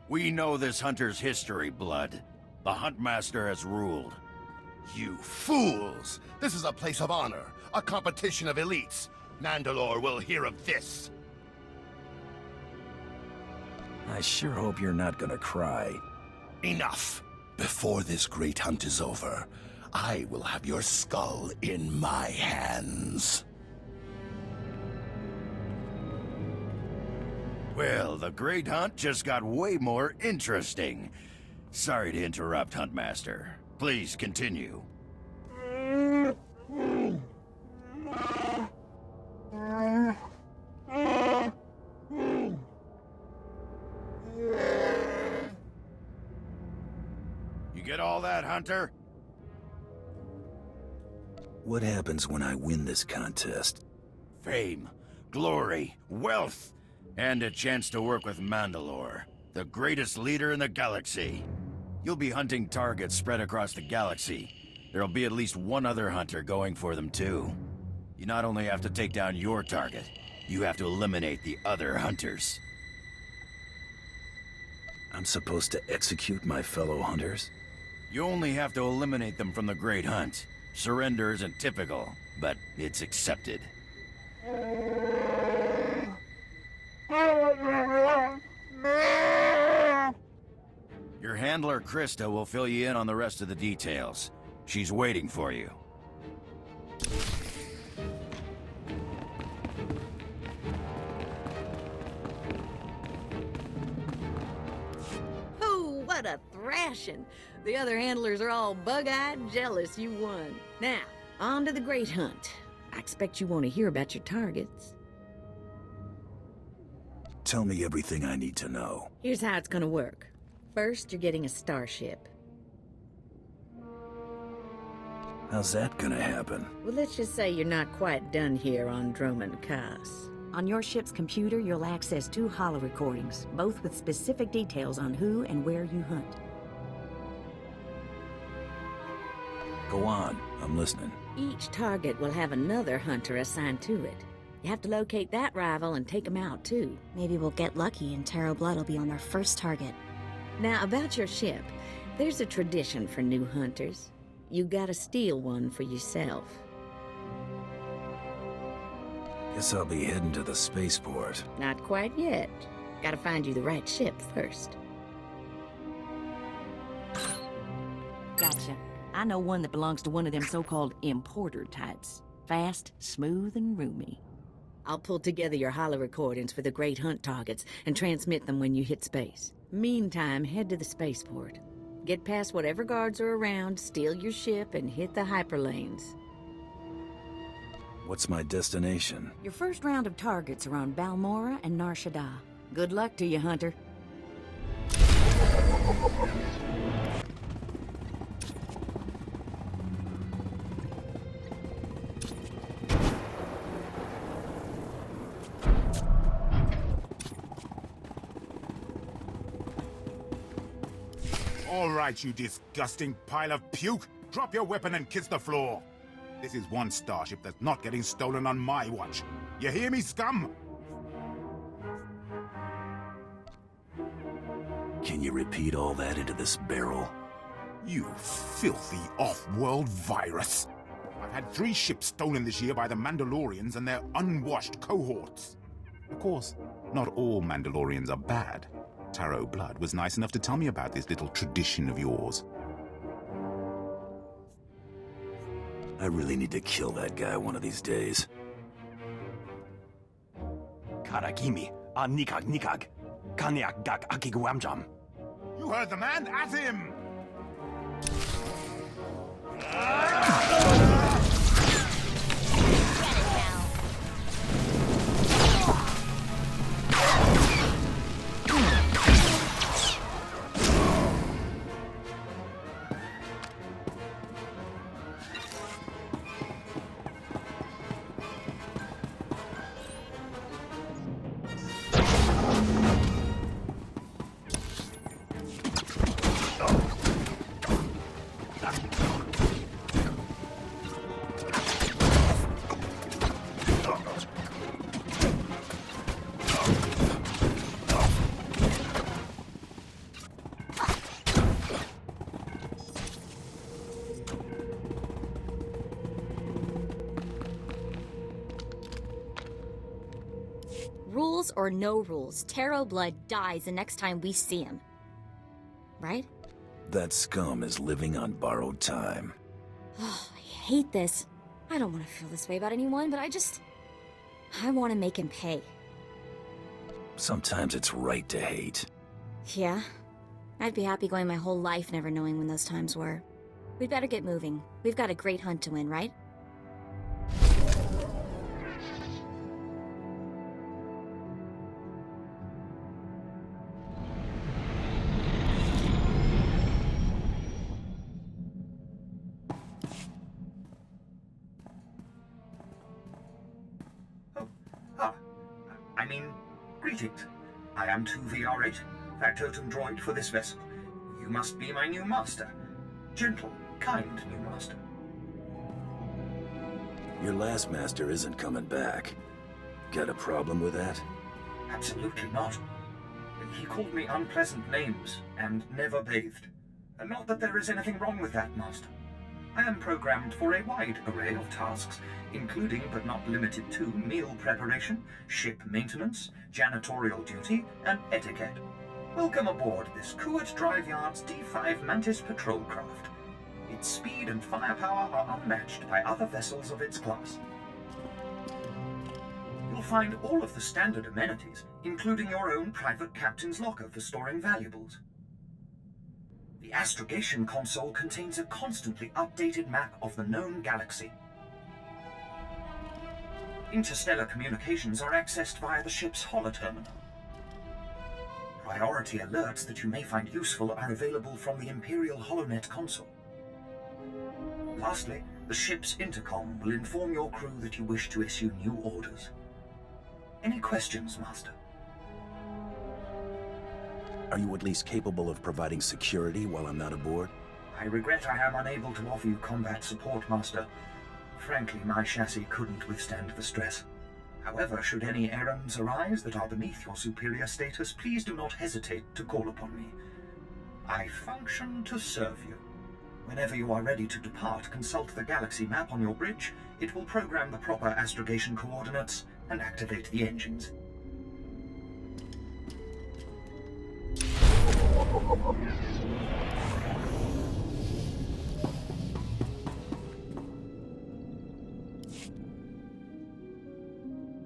We know this hunter's history, Blood. The Huntmaster has ruled. You fools! This is a place of honor, a competition of elites. Mandalore will hear of this. I sure hope you're not gonna cry. Enough! Before this great hunt is over, I will have your skull in my hands. Well, the Great Hunt just got way more interesting. Sorry to interrupt, Huntmaster. Please continue. You get all that, Hunter? What happens when I win this contest? Fame, glory, wealth, and a chance to work with Mandalore, the greatest leader in the galaxy. You'll be hunting targets spread across the galaxy. There'll be at least one other hunter going for them, too. You not only have to take down your target, You have to eliminate the other hunters. I'm supposed to execute my fellow hunters? You only have to eliminate them from the Great Hunt. Surrender isn't typical, but it's accepted. Your handler, Krista, will fill you in on the rest of the details. She's waiting for you. Oh, what a thrashing! The other handlers are all bug-eyed jealous you won. Now, on to the Great Hunt. I expect you want to hear about your targets. Tell me everything I need to know. Here's how it's gonna work. First, you're getting a starship. How's that gonna happen? Well, let's just say you're not quite done here on Dромund Kаас. On your ship's computer, you'll access 2 holo recordings, both with specific details on who and where you hunt. Go on, I'm listening. Each target will have another hunter assigned to it. You have to locate that rival and take him out, too. Maybe we'll get lucky and Tarot Blood will be on our first target. Now, about your ship, there's a tradition for new hunters. You gotta steal one for yourself. Guess I'll be heading to the spaceport. Not quite yet. Gotta find you the right ship first. Gotcha. I know one that belongs to one of them so-called importer types. Fast, smooth, and roomy. I'll pull together your holo recordings for the Great Hunt targets and transmit them when you hit space. Meantime, head to the spaceport. Get past whatever guards are around, steal your ship, and hit the hyperlanes. What's my destination? Your first round of targets are on Balmora and Nar Shaddaa. Good luck to you, Hunter. All right, you disgusting pile of puke. Drop your weapon and kiss the floor. This is one starship that's not getting stolen on my watch. You hear me, scum? Can you repeat all that into this barrel? You filthy off-world virus. I've had 3 ships stolen this year by the Mandalorians and their unwashed cohorts. Of course, not all Mandalorians are bad. Tarot Blood was nice enough to tell me about this little tradition of yours. I really need to kill that guy one of these days. Karagimi, nikag nikag, kaniak gak akiguamjam. You heard the man, at him! Rules or no rules, Tarot Blood dies the next time we see him. Right? That scum is living on borrowed time. Oh, I hate this. I don't want to feel this way about anyone, but I want to make him pay. Sometimes it's right to hate. Yeah? I'd be happy going my whole life never knowing when those times were. We'd better get moving. We've got a great hunt to win, right? Greetings. I am 2VR8, factotum droid for this vessel. You must be my new master. Gentle, kind new master. Your last master isn't coming back. Got a problem with that? Absolutely not. He called me unpleasant names and never bathed. And not that there is anything wrong with that, Master. I am programmed for a wide array of tasks, including but not limited to meal preparation, ship maintenance, janitorial duty, and etiquette. Welcome aboard this Kuwait Drive Yard's D5 Mantis patrol craft. Its speed and firepower are unmatched by other vessels of its class. You'll find all of the standard amenities, including your own private captain's locker for storing valuables. The astrogation console contains a constantly updated map of the known galaxy. Interstellar communications are accessed via the ship's holoterminal. Priority alerts that you may find useful are available from the Imperial HoloNet console. Lastly, the ship's intercom will inform your crew that you wish to issue new orders. Any questions, Master? Are you at least capable of providing security while I'm not aboard? I regret I am unable to offer you combat support, Master. Frankly, my chassis couldn't withstand the stress. However, should any errands arise that are beneath your superior status, please do not hesitate to call upon me. I function to serve you. Whenever you are ready to depart, consult the galaxy map on your bridge. It will program the proper astrogation coordinates and activate the engines.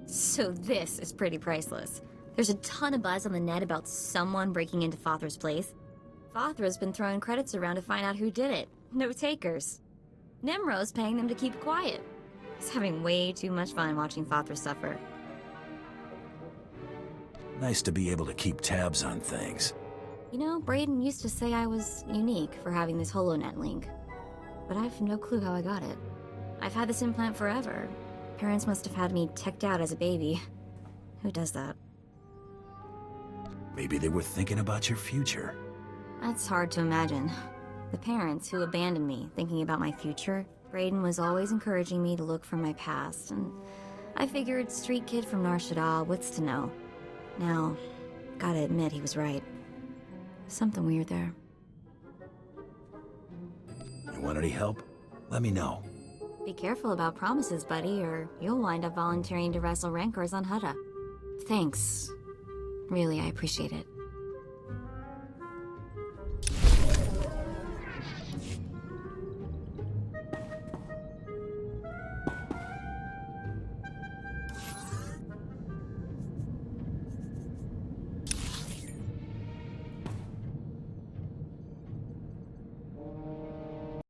So this is pretty priceless. There's a ton of buzz on the net about someone breaking into Fothra's place. Fothra's been throwing credits around to find out who did it. No takers. Nemro's paying them to keep quiet. He's having way too much fun watching Fothra suffer. Nice to be able to keep tabs on things. You know, Brayden used to say I was unique for having this HoloNet link. But I've no clue how I got it. I've had this implant forever. Parents must have had me teched out as a baby. Who does that? Maybe they were thinking about your future. That's hard to imagine. The parents who abandoned me, thinking about my future, Brayden was always encouraging me to look from my past, and I figured street kid from Nar Shaddaa, what's to know? Now, gotta admit he was right. Something weird there. You want any help? Let me know. Be careful about promises, buddy, or you'll wind up volunteering to wrestle Rancors on Hutta. Thanks. Really, I appreciate it.